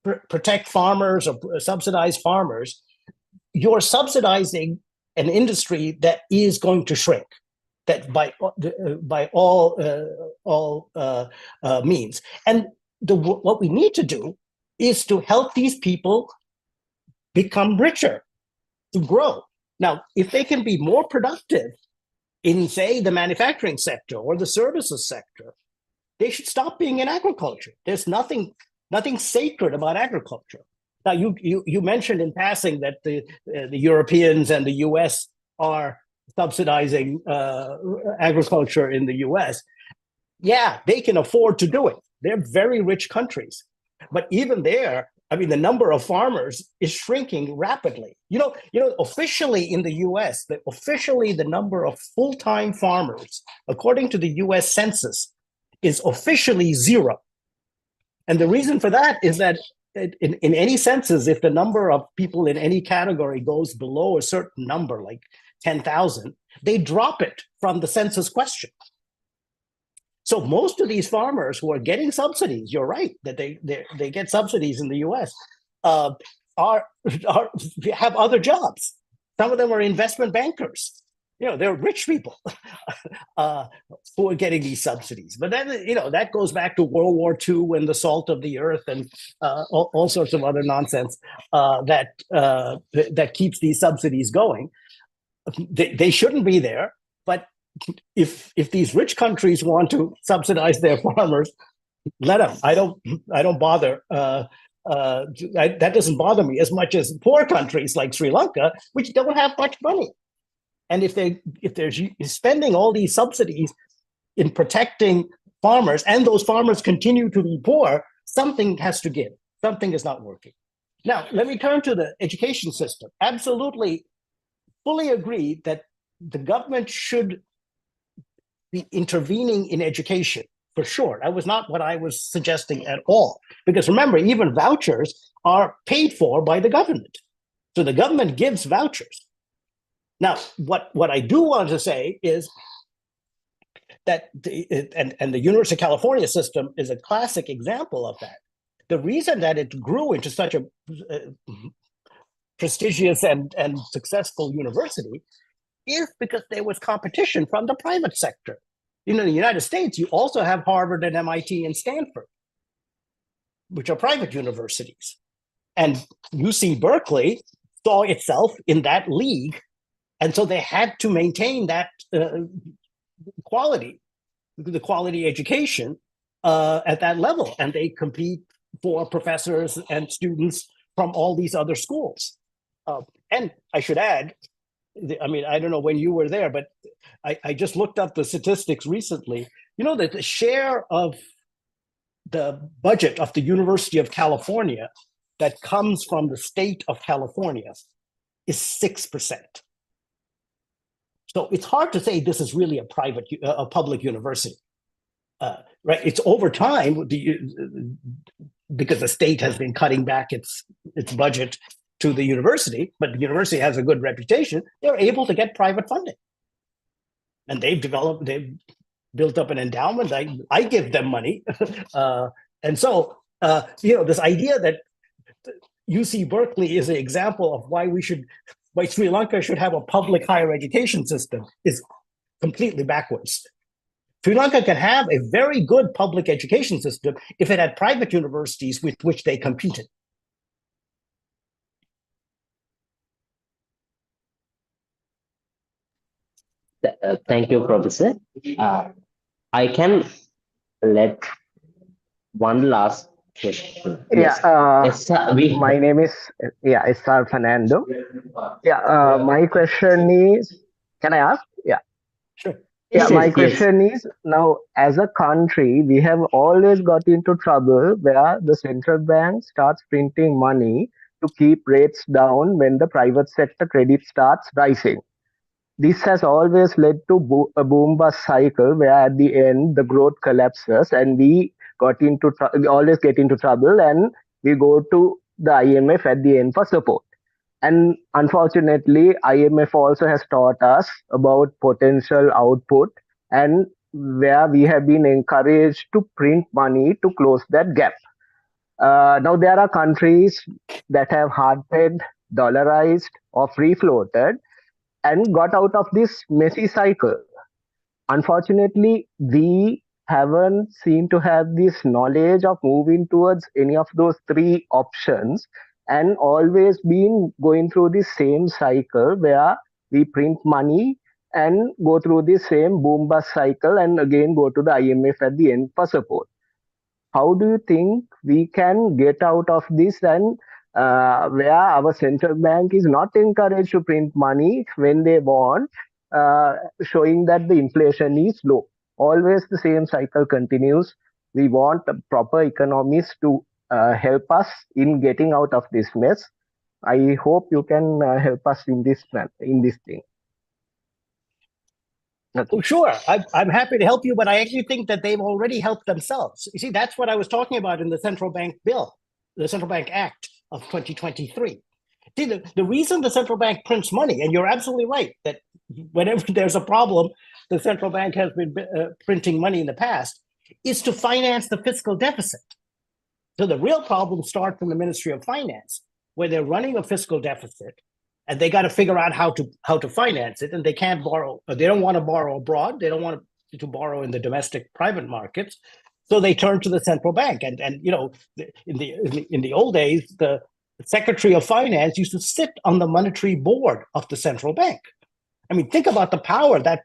protect farmers or subsidize farmers, you're subsidizing an industry that is going to shrink. That by all means, and what we need to do is to help these people become richer, to grow. Now, if they can be more productive in, say, the manufacturing sector or the services sector, they should stop being in agriculture. There's nothing sacred about agriculture. Now, you mentioned in passing that the Europeans and the US are subsidizing agriculture in the US. Yeah, they can afford to do it. They're very rich countries. But even there, I mean, the number of farmers is shrinking rapidly. Officially in the US, the number of full-time farmers, according to the US Census, is officially zero. And the reason for that is that in any census, if the number of people in any category goes below a certain number, like 10,000, they drop it from the census question. So most of these farmers who are getting subsidies, you're right, that they get subsidies in the US, have other jobs. Some of them are investment bankers. They're rich people who are getting these subsidies. But then, that goes back to World War II and the salt of the earth and all sorts of other nonsense that keeps these subsidies going. They shouldn't be there. But if these rich countries want to subsidize their farmers, let them. I don't bother. That doesn't bother me as much as poor countries like Sri Lanka, which don't have much money. And if they're spending all these subsidies in protecting farmers, and those farmers continue to be poor, something has to give. Something is not working. Now, let me turn to the education system. Absolutely, fully agree that the government should be intervening in education, for sure. That was not what I was suggesting at all. Because remember, even vouchers are paid for by the government. So the government gives vouchers. Now, what I do want to say is that the University of California system is a classic example of that. The reason that it grew into such a prestigious and successful university is because there was competition from the private sector. In the United States, you also have Harvard and MIT and Stanford, which are private universities. And UC Berkeley saw itself in that league. And so they had to maintain that quality, the quality education at that level. And they compete for professors and students from all these other schools. And I should add, I don't know when you were there, but I just looked up the statistics recently. That the share of the budget of the University of California that comes from the state of California is 6%. So it's hard to say this is really a public university, right? It's over time because the state has been cutting back its budget to the university, but the university has a good reputation. They're able to get private funding, and they've built up an endowment. I give them money, and so this idea that UC Berkeley is an example of why Sri Lanka should have a public higher education system is completely backwards. Sri Lanka can have a very good public education system if it had private universities with which they competed. Thank you, Professor. I can let one last question. Yeah, Yes, sir, my name is Esar Fernando. Yeah, my question is, can I ask? Yeah. Sure. Yeah, Yes, my yes. question is, now as a country, we have always got into trouble where the central bank starts printing money to keep rates down when the private sector credit starts rising. This has always led to a boom bust cycle where at the end the growth collapses and we always get into trouble and we go to the IMF at the end for support. And unfortunately, IMF also has taught us about potential output and where we have been encouraged to print money to close that gap. Now there are countries that have hard-paid, dollarized or free-floated and got out of this messy cycle. Unfortunately, we haven't seemed to have this knowledge of moving towards any of those three options and always been going through the same cycle where we print money and go through the same boom bust cycle and again go to the IMF at the end for support. How do you think we can get out of this and where our central bank is not encouraged to print money when they want, showing that the inflation is low? Always the same cycle continues. We want proper economists to help us in getting out of this mess. I hope you can help us in this thing. Oh, sure, I'm happy to help you, but I actually think that they've already helped themselves. You see, that's what I was talking about in the Central Bank Bill, the Central Bank Act of 2023. See, the reason the central bank prints money, and you're absolutely right, that whenever there's a problem, the central bank has been printing money in the past, is to finance the fiscal deficit. So the real problem starts in the Ministry of Finance, where they're running a fiscal deficit, and they got to figure out how to finance it, and they can't borrow. They don't want to borrow abroad. They don't want to borrow in the domestic private markets. So they turn to the central bank, and you know, in the old days, the Secretary of Finance used to sit on the monetary board of the central bank. I mean, think about the power that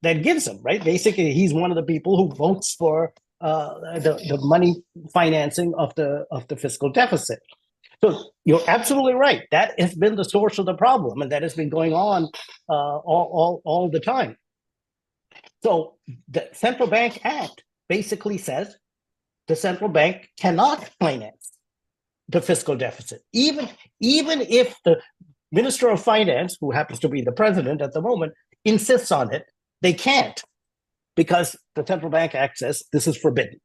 gives him, right? Basically, he's one of the people who votes for the money financing of the fiscal deficit. So you're absolutely right. That has been the source of the problem, and that has been going on all the time. So the Central Bank Act basically says the central bank cannot finance the fiscal deficit, even if the Minister of Finance, who happens to be the president at the moment, insists on it. They can't, because the Central Bank Act says this is forbidden.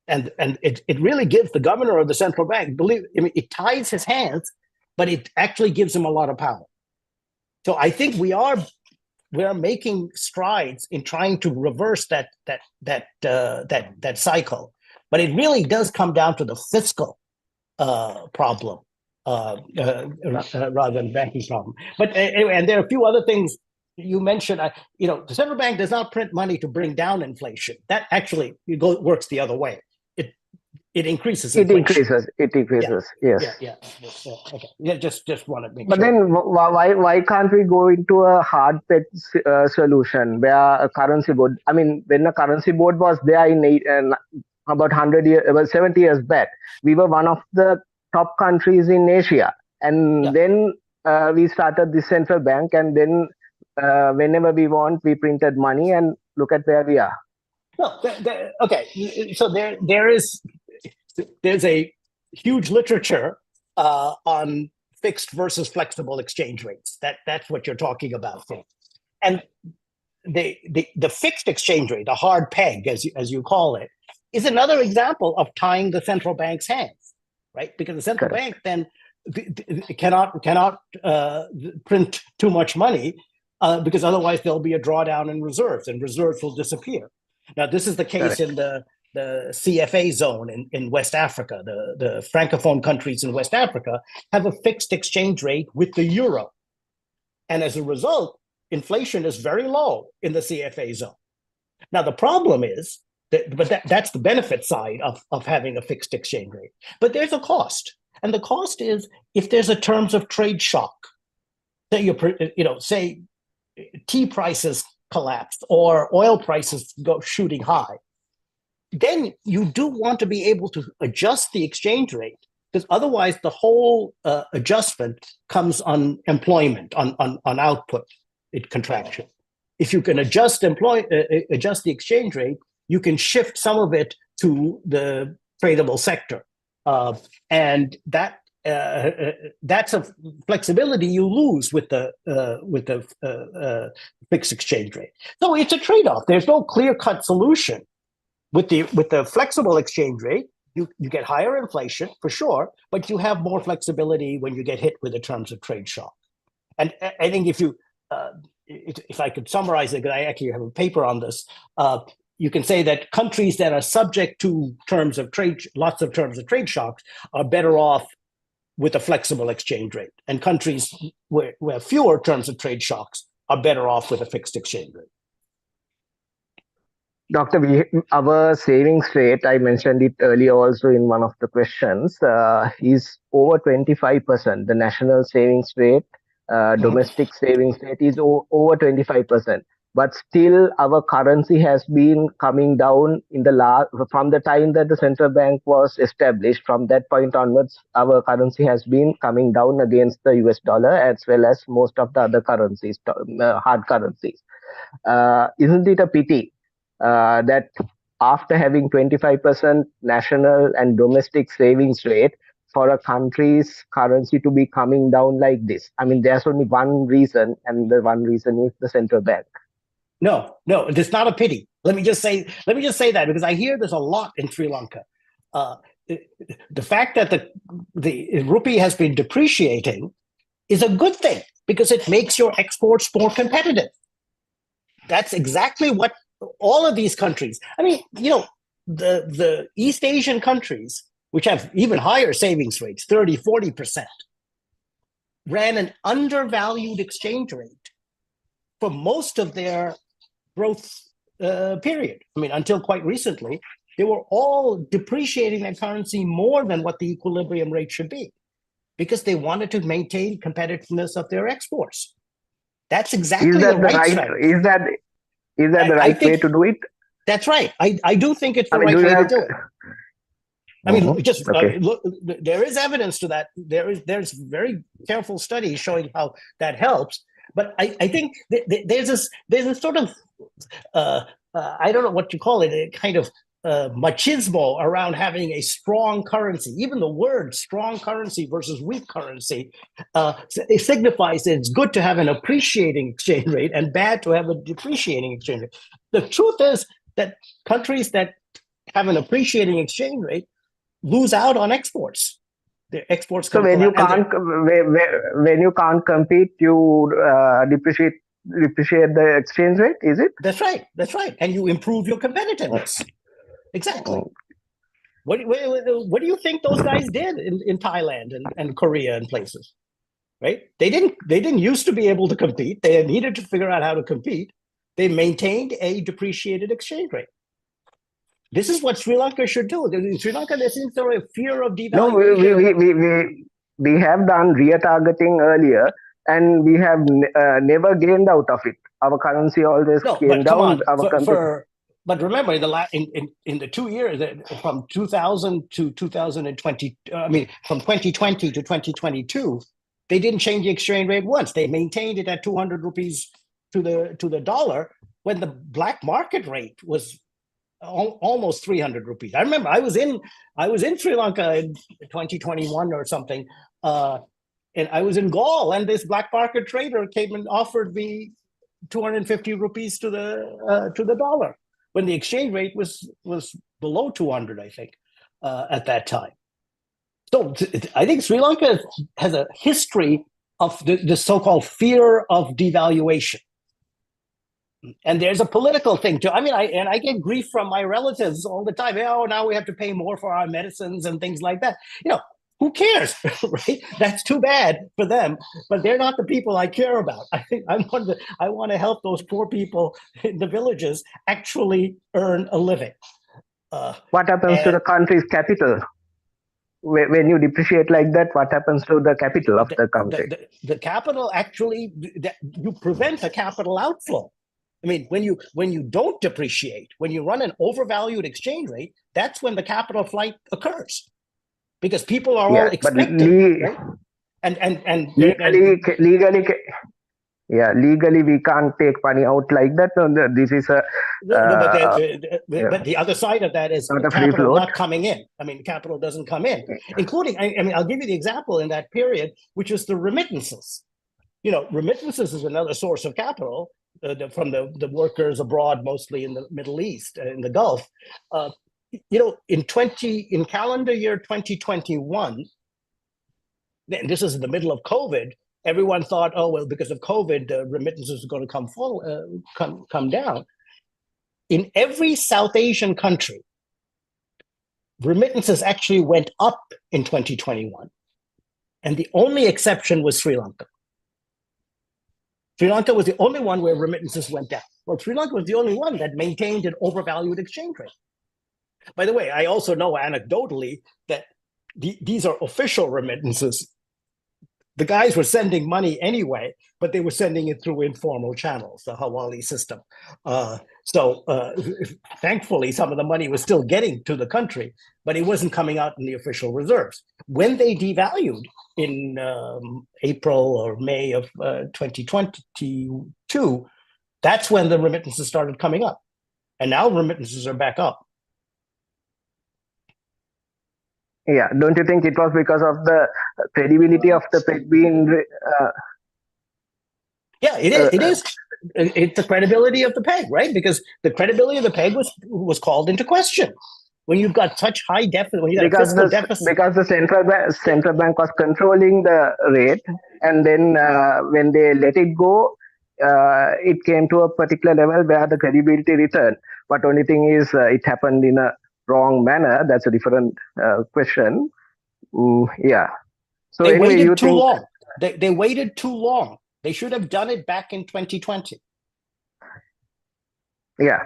And it really gives the governor of the central bank, it ties his hands, but it actually gives him a lot of power. So I think we are making strides in trying to reverse that cycle, but it really does come down to the fiscal problem rather than banking problem. But anyway, and there are a few other things you mentioned. The central bank does not print money to bring down inflation. That actually works the other way. It increases inflation. It increases. Yeah. Yes. Yeah. Okay. Yeah. Just want to make But sure. then why can't we go into a hard peg solution where a currency board? I mean, when a currency board was there in about 100 years, about 70 years back, we were one of the top countries in Asia, and then we started the central bank, and then whenever we want, we printed money, and look at where we are. No, okay. So there's a huge literature on fixed versus flexible exchange rates. That's what you're talking about, and the fixed exchange rate, the hard peg, as you call it, is another example of tying the central bank's hands, right? Because the central bank then cannot print too much money because otherwise there'll be a drawdown in reserves, and reserves will disappear. Now, this is the case in the CFA zone in West Africa. The Francophone countries in West Africa have a fixed exchange rate with the euro. And as a result, inflation is very low in the CFA zone. Now, the problem is, that's the benefit side of having a fixed exchange rate. But there's a cost. And the cost is if there's a terms of trade shock, say tea prices collapse or oil prices go shooting high, then you do want to be able to adjust the exchange rate, because otherwise the whole adjustment comes on employment, on output, contraction. If you can adjust the exchange rate, you can shift some of it to the tradable sector, and that's a flexibility you lose with the fixed exchange rate. So it's a trade-off. There's no clear-cut solution. With the flexible exchange rate, you get higher inflation for sure, but you have more flexibility when you get hit with the terms of trade shock. And I think if I could summarize it, because I actually have a paper on this, you can say that countries that are subject to lots of terms of trade shocks are better off with a flexible exchange rate, and countries where fewer terms of trade shocks are better off with a fixed exchange rate. Doctor, our savings rate, I mentioned it earlier also in one of the questions, is over 25%. The national savings rate, domestic savings rate is over 25%. But still, our currency has been coming down from the time that the central bank was established. From that point onwards, our currency has been coming down against the US dollar as well as most of the other currencies, hard currencies. Isn't it a pity that after having 25% national and domestic savings rate, for a country's currency to be coming down like this? I mean, there's only one reason, and the one reason is the central bank. No, it's not a pity. Let me just say that, because I hear this a lot in Sri Lanka. The fact that the rupee has been depreciating is a good thing, because it makes your exports more competitive. That's exactly what all of these countries, I mean, the East Asian countries, which have even higher savings rates, 30, 40%, ran an undervalued exchange rate for most of their growth period. I mean, until quite recently, they were all depreciating their currency more than what the equilibrium rate should be, because they wanted to maintain competitiveness of their exports. That's exactly the right strategy. Is that the right way to do it? That's right. I do think it's the right way to do it. I mean, look, there is evidence to that. There's very careful studies showing how that helps. But I think there's a sort of I don't know what you call it, a kind of machismo around having a strong currency. Even the word strong currency versus weak currency, it signifies that it's good to have an appreciating exchange rate and bad to have a depreciating exchange rate. The truth is that countries that have an appreciating exchange rate lose out on exports. The exports. So when you can't compete, you depreciate the exchange rate. Is it? That's right. And you improve your competitiveness. Exactly. What do you think those guys did in Thailand and Korea and places? Right? They didn't used to be able to compete. They needed to figure out how to compete. They maintained a depreciated exchange rate. This is what Sri Lanka should do. In Sri Lanka, there seems to be a fear of devaluation. No, we have done retargeting earlier, and we have never gained out of it. Our currency always came down. But remember, in the 2 years from 2000 to 2020, I mean, from 2020 to 2022, they didn't change the exchange rate once. They maintained it at 200 rupees to the dollar, when the black market rate was almost 300 rupees. I remember I was in Sri Lanka in 2021 or something, and I was in Galle, and this black market trader came and offered me 250 rupees to the dollar, when the exchange rate was below 200, I think, at that time. So I think Sri Lanka has a history of the so-called fear of devaluation. And there's a political thing too. I mean, I get grief from my relatives all the time. Oh, now we have to pay more for our medicines and things like that. Who cares, right? That's too bad for them, but they're not the people I care about. I think I want to help those poor people in the villages actually earn a living. What happens to the country's capital? When you depreciate like that, what happens to the capital of the country? The capital actually, you prevent a capital outflow. I mean, when you don't depreciate, when you run an overvalued exchange rate, that's when the capital flight occurs, because people are all expecting, right? And legally we can't take money out like that. No, this is a. But the other side of that is capital not coming in. I mean, capital doesn't come in, including. I mean, I'll give you the example in that period, which is the remittances. Remittances is another source of capital. From the workers abroad, mostly in the Middle East, in the Gulf. In calendar year 2021, and this is in the middle of COVID, everyone thought, oh, well, because of COVID, the remittances are going to come down. In every South Asian country, remittances actually went up in 2021. And the only exception was Sri Lanka. Sri Lanka was the only one where remittances went down. Well, Sri Lanka was the only one that maintained an overvalued exchange rate. By the way, I also know anecdotally that these are official remittances. The guys were sending money anyway, but they were sending it through informal channels, the Hawali system. So thankfully, some of the money was still getting to the country, but it wasn't coming out in the official reserves. When they devalued in April or May of 2022, that's when the remittances started coming up. And now remittances are back up. Yeah, don't you think it was because of the credibility of the peg being? Yeah, it is. it's the credibility of the peg, right? Because the credibility of the peg was called into question when you've got such high deficit, when you got a fiscal deficit. Because the central bank was controlling the rate, and then when they let it go, it came to a particular level where the credibility returned. But only thing is, it happened in a wrong manner. That's a different question. Yeah. So They anyway, waited too long. They waited too long. They should have done it back in 2020. Yeah.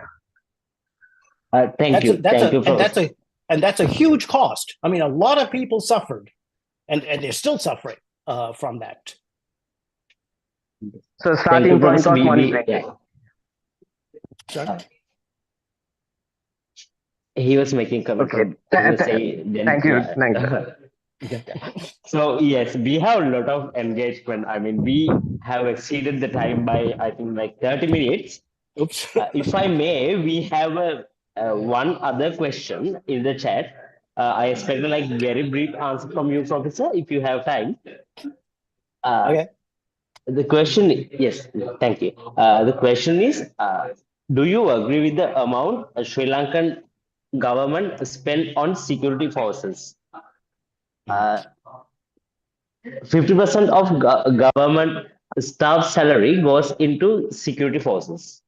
Thank you. And that's a huge cost. I mean, a lot of people suffered, and they're still suffering from that. So starting point was money printing. He was making comment. Okay. Thank you. So yes, we have a lot of engagement. I mean, we have exceeded the time by, I think, like 30 minutes. Oops. If I may, we have one other question in the chat. I expect a very brief answer from you, Professor, if you have time. Okay. The question, yes, thank you. The question is, do you agree with the amount Sri Lankan government spent on security forces? 50% of government staff salary goes into security forces.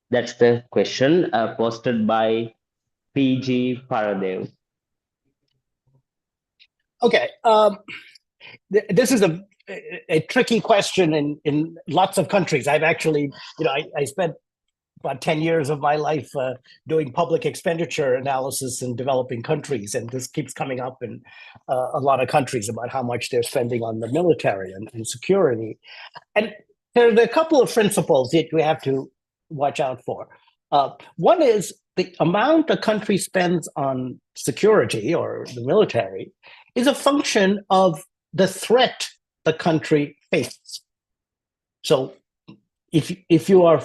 That's the question posted by PG Paradev. Okay. This is a tricky question in lots of countries. I've actually, I spent about 10 years of my life doing public expenditure analysis in developing countries, and this keeps coming up in a lot of countries about how much they're spending on the military and security. And there are a couple of principles that we have to watch out for. One is the amount a country spends on security or the military is a function of the threat the country faces. So if you're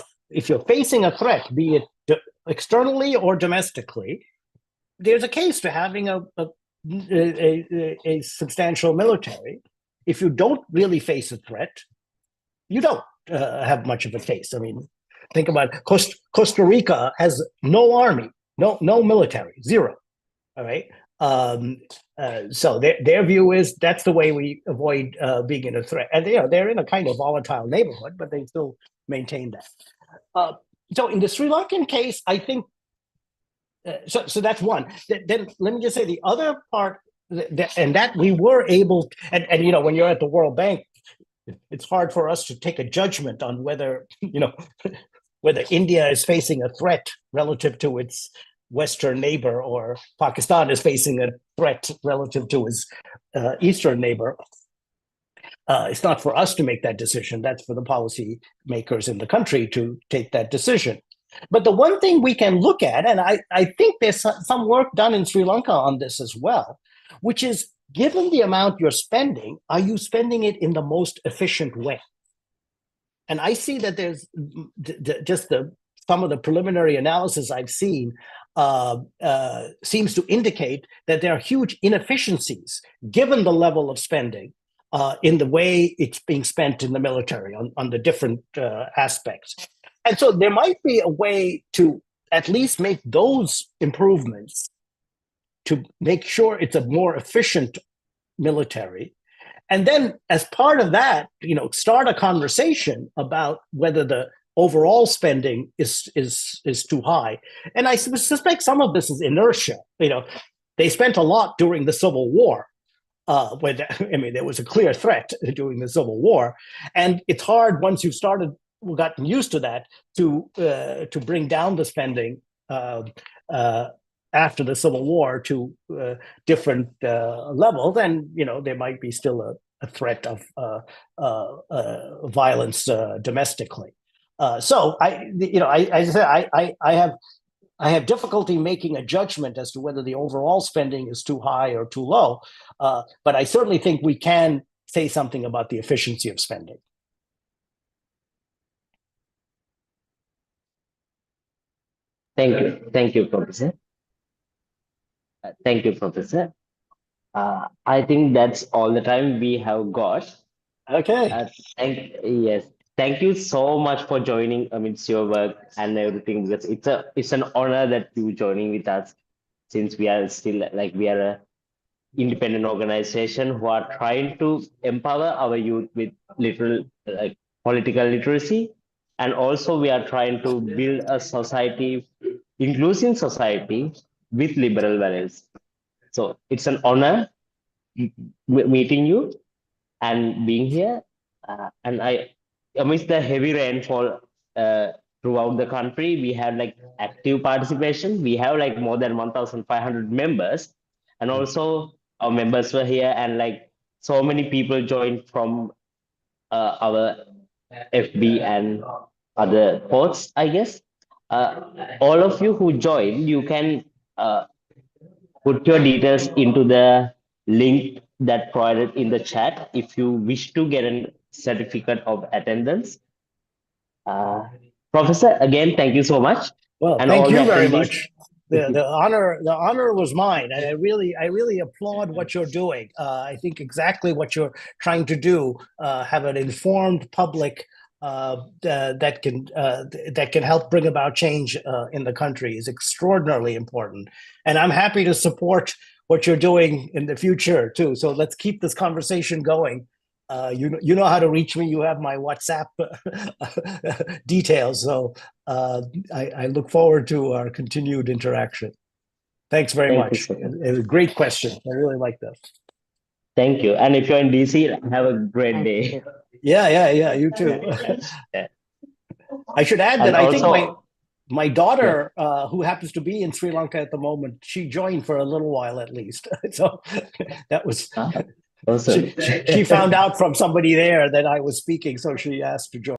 facing a threat, be it externally or domestically, there's a case to having a substantial military. If you don't really face a threat, you don't have much of a case. I mean, think about it. Costa Rica has no army, no military, zero. All right. So their view is that's the way we avoid being in a threat. And they're in a kind of volatile neighborhood, but they still maintain that. So in the Sri Lankan case, I think, so that's one. Then let me just say the other part, and that we were able, and when you're at the World Bank, it's hard for us to take a judgment on whether, whether India is facing a threat relative to its Western neighbor or Pakistan is facing a threat relative to its Eastern neighbor. It's not for us to make that decision. That's for the policy makers in the country to take that decision. But the one thing we can look at, and I think there's some work done in Sri Lanka on this as well, which is, given the amount you're spending, are you spending it in the most efficient way? And I see that there's some of the preliminary analysis I've seen seems to indicate that there are huge inefficiencies given the level of spending in the way it's being spent in the military on the different aspects. And so there might be a way to at least make those improvements to make sure it's a more efficient military. And then as part of that, start a conversation about whether the overall spending is too high. And I suspect some of this is inertia. They spent a lot during the Civil War. There was a clear threat during the Civil War, and it's hard once you've gotten used to that to bring down the spending after the Civil War to different levels. And there might be still a threat of violence domestically. So I have difficulty making a judgment as to whether the overall spending is too high or too low, but I certainly think we can say something about the efficiency of spending. Thank you, Professor. Thank you, Professor. I think that's all the time we have got. Okay. Yes. thank you so much for joining amidst your work and everything, because it's an honor that you joining with us, since we are still we are a independent organization who are trying to empower our youth with political literacy, and also we are trying to build a society, inclusive society with liberal values. So it's an honor meeting you and being here. And amidst the heavy rainfall throughout the country, we have active participation. We have more than 1,500 members, and also our members were here, and so many people joined from our FB and other ports, I guess. All of you who joined, you can put your details into the link that provided in the chat if you wish to get a certificate of attendance. Professor, again, thank you so much. Well, and thank you very much. The honor was mine, and I really applaud what you're doing. I think exactly what you're trying to do, have an informed public that can help bring about change in the country, is extraordinarily important. And I'm happy to support what you're doing in the future too. So let's keep this conversation going. You know how to reach me. You have my WhatsApp details. So I look forward to our continued interaction. Thanks very much. It was a great question. I really like that. Thank you. And if you're in DC, have a great day. Yeah. You too. I should add that I think my daughter, who happens to be in Sri Lanka at the moment, she joined for a little while at least. So that was. Awesome. She found out from somebody there that I was speaking, so she asked to join.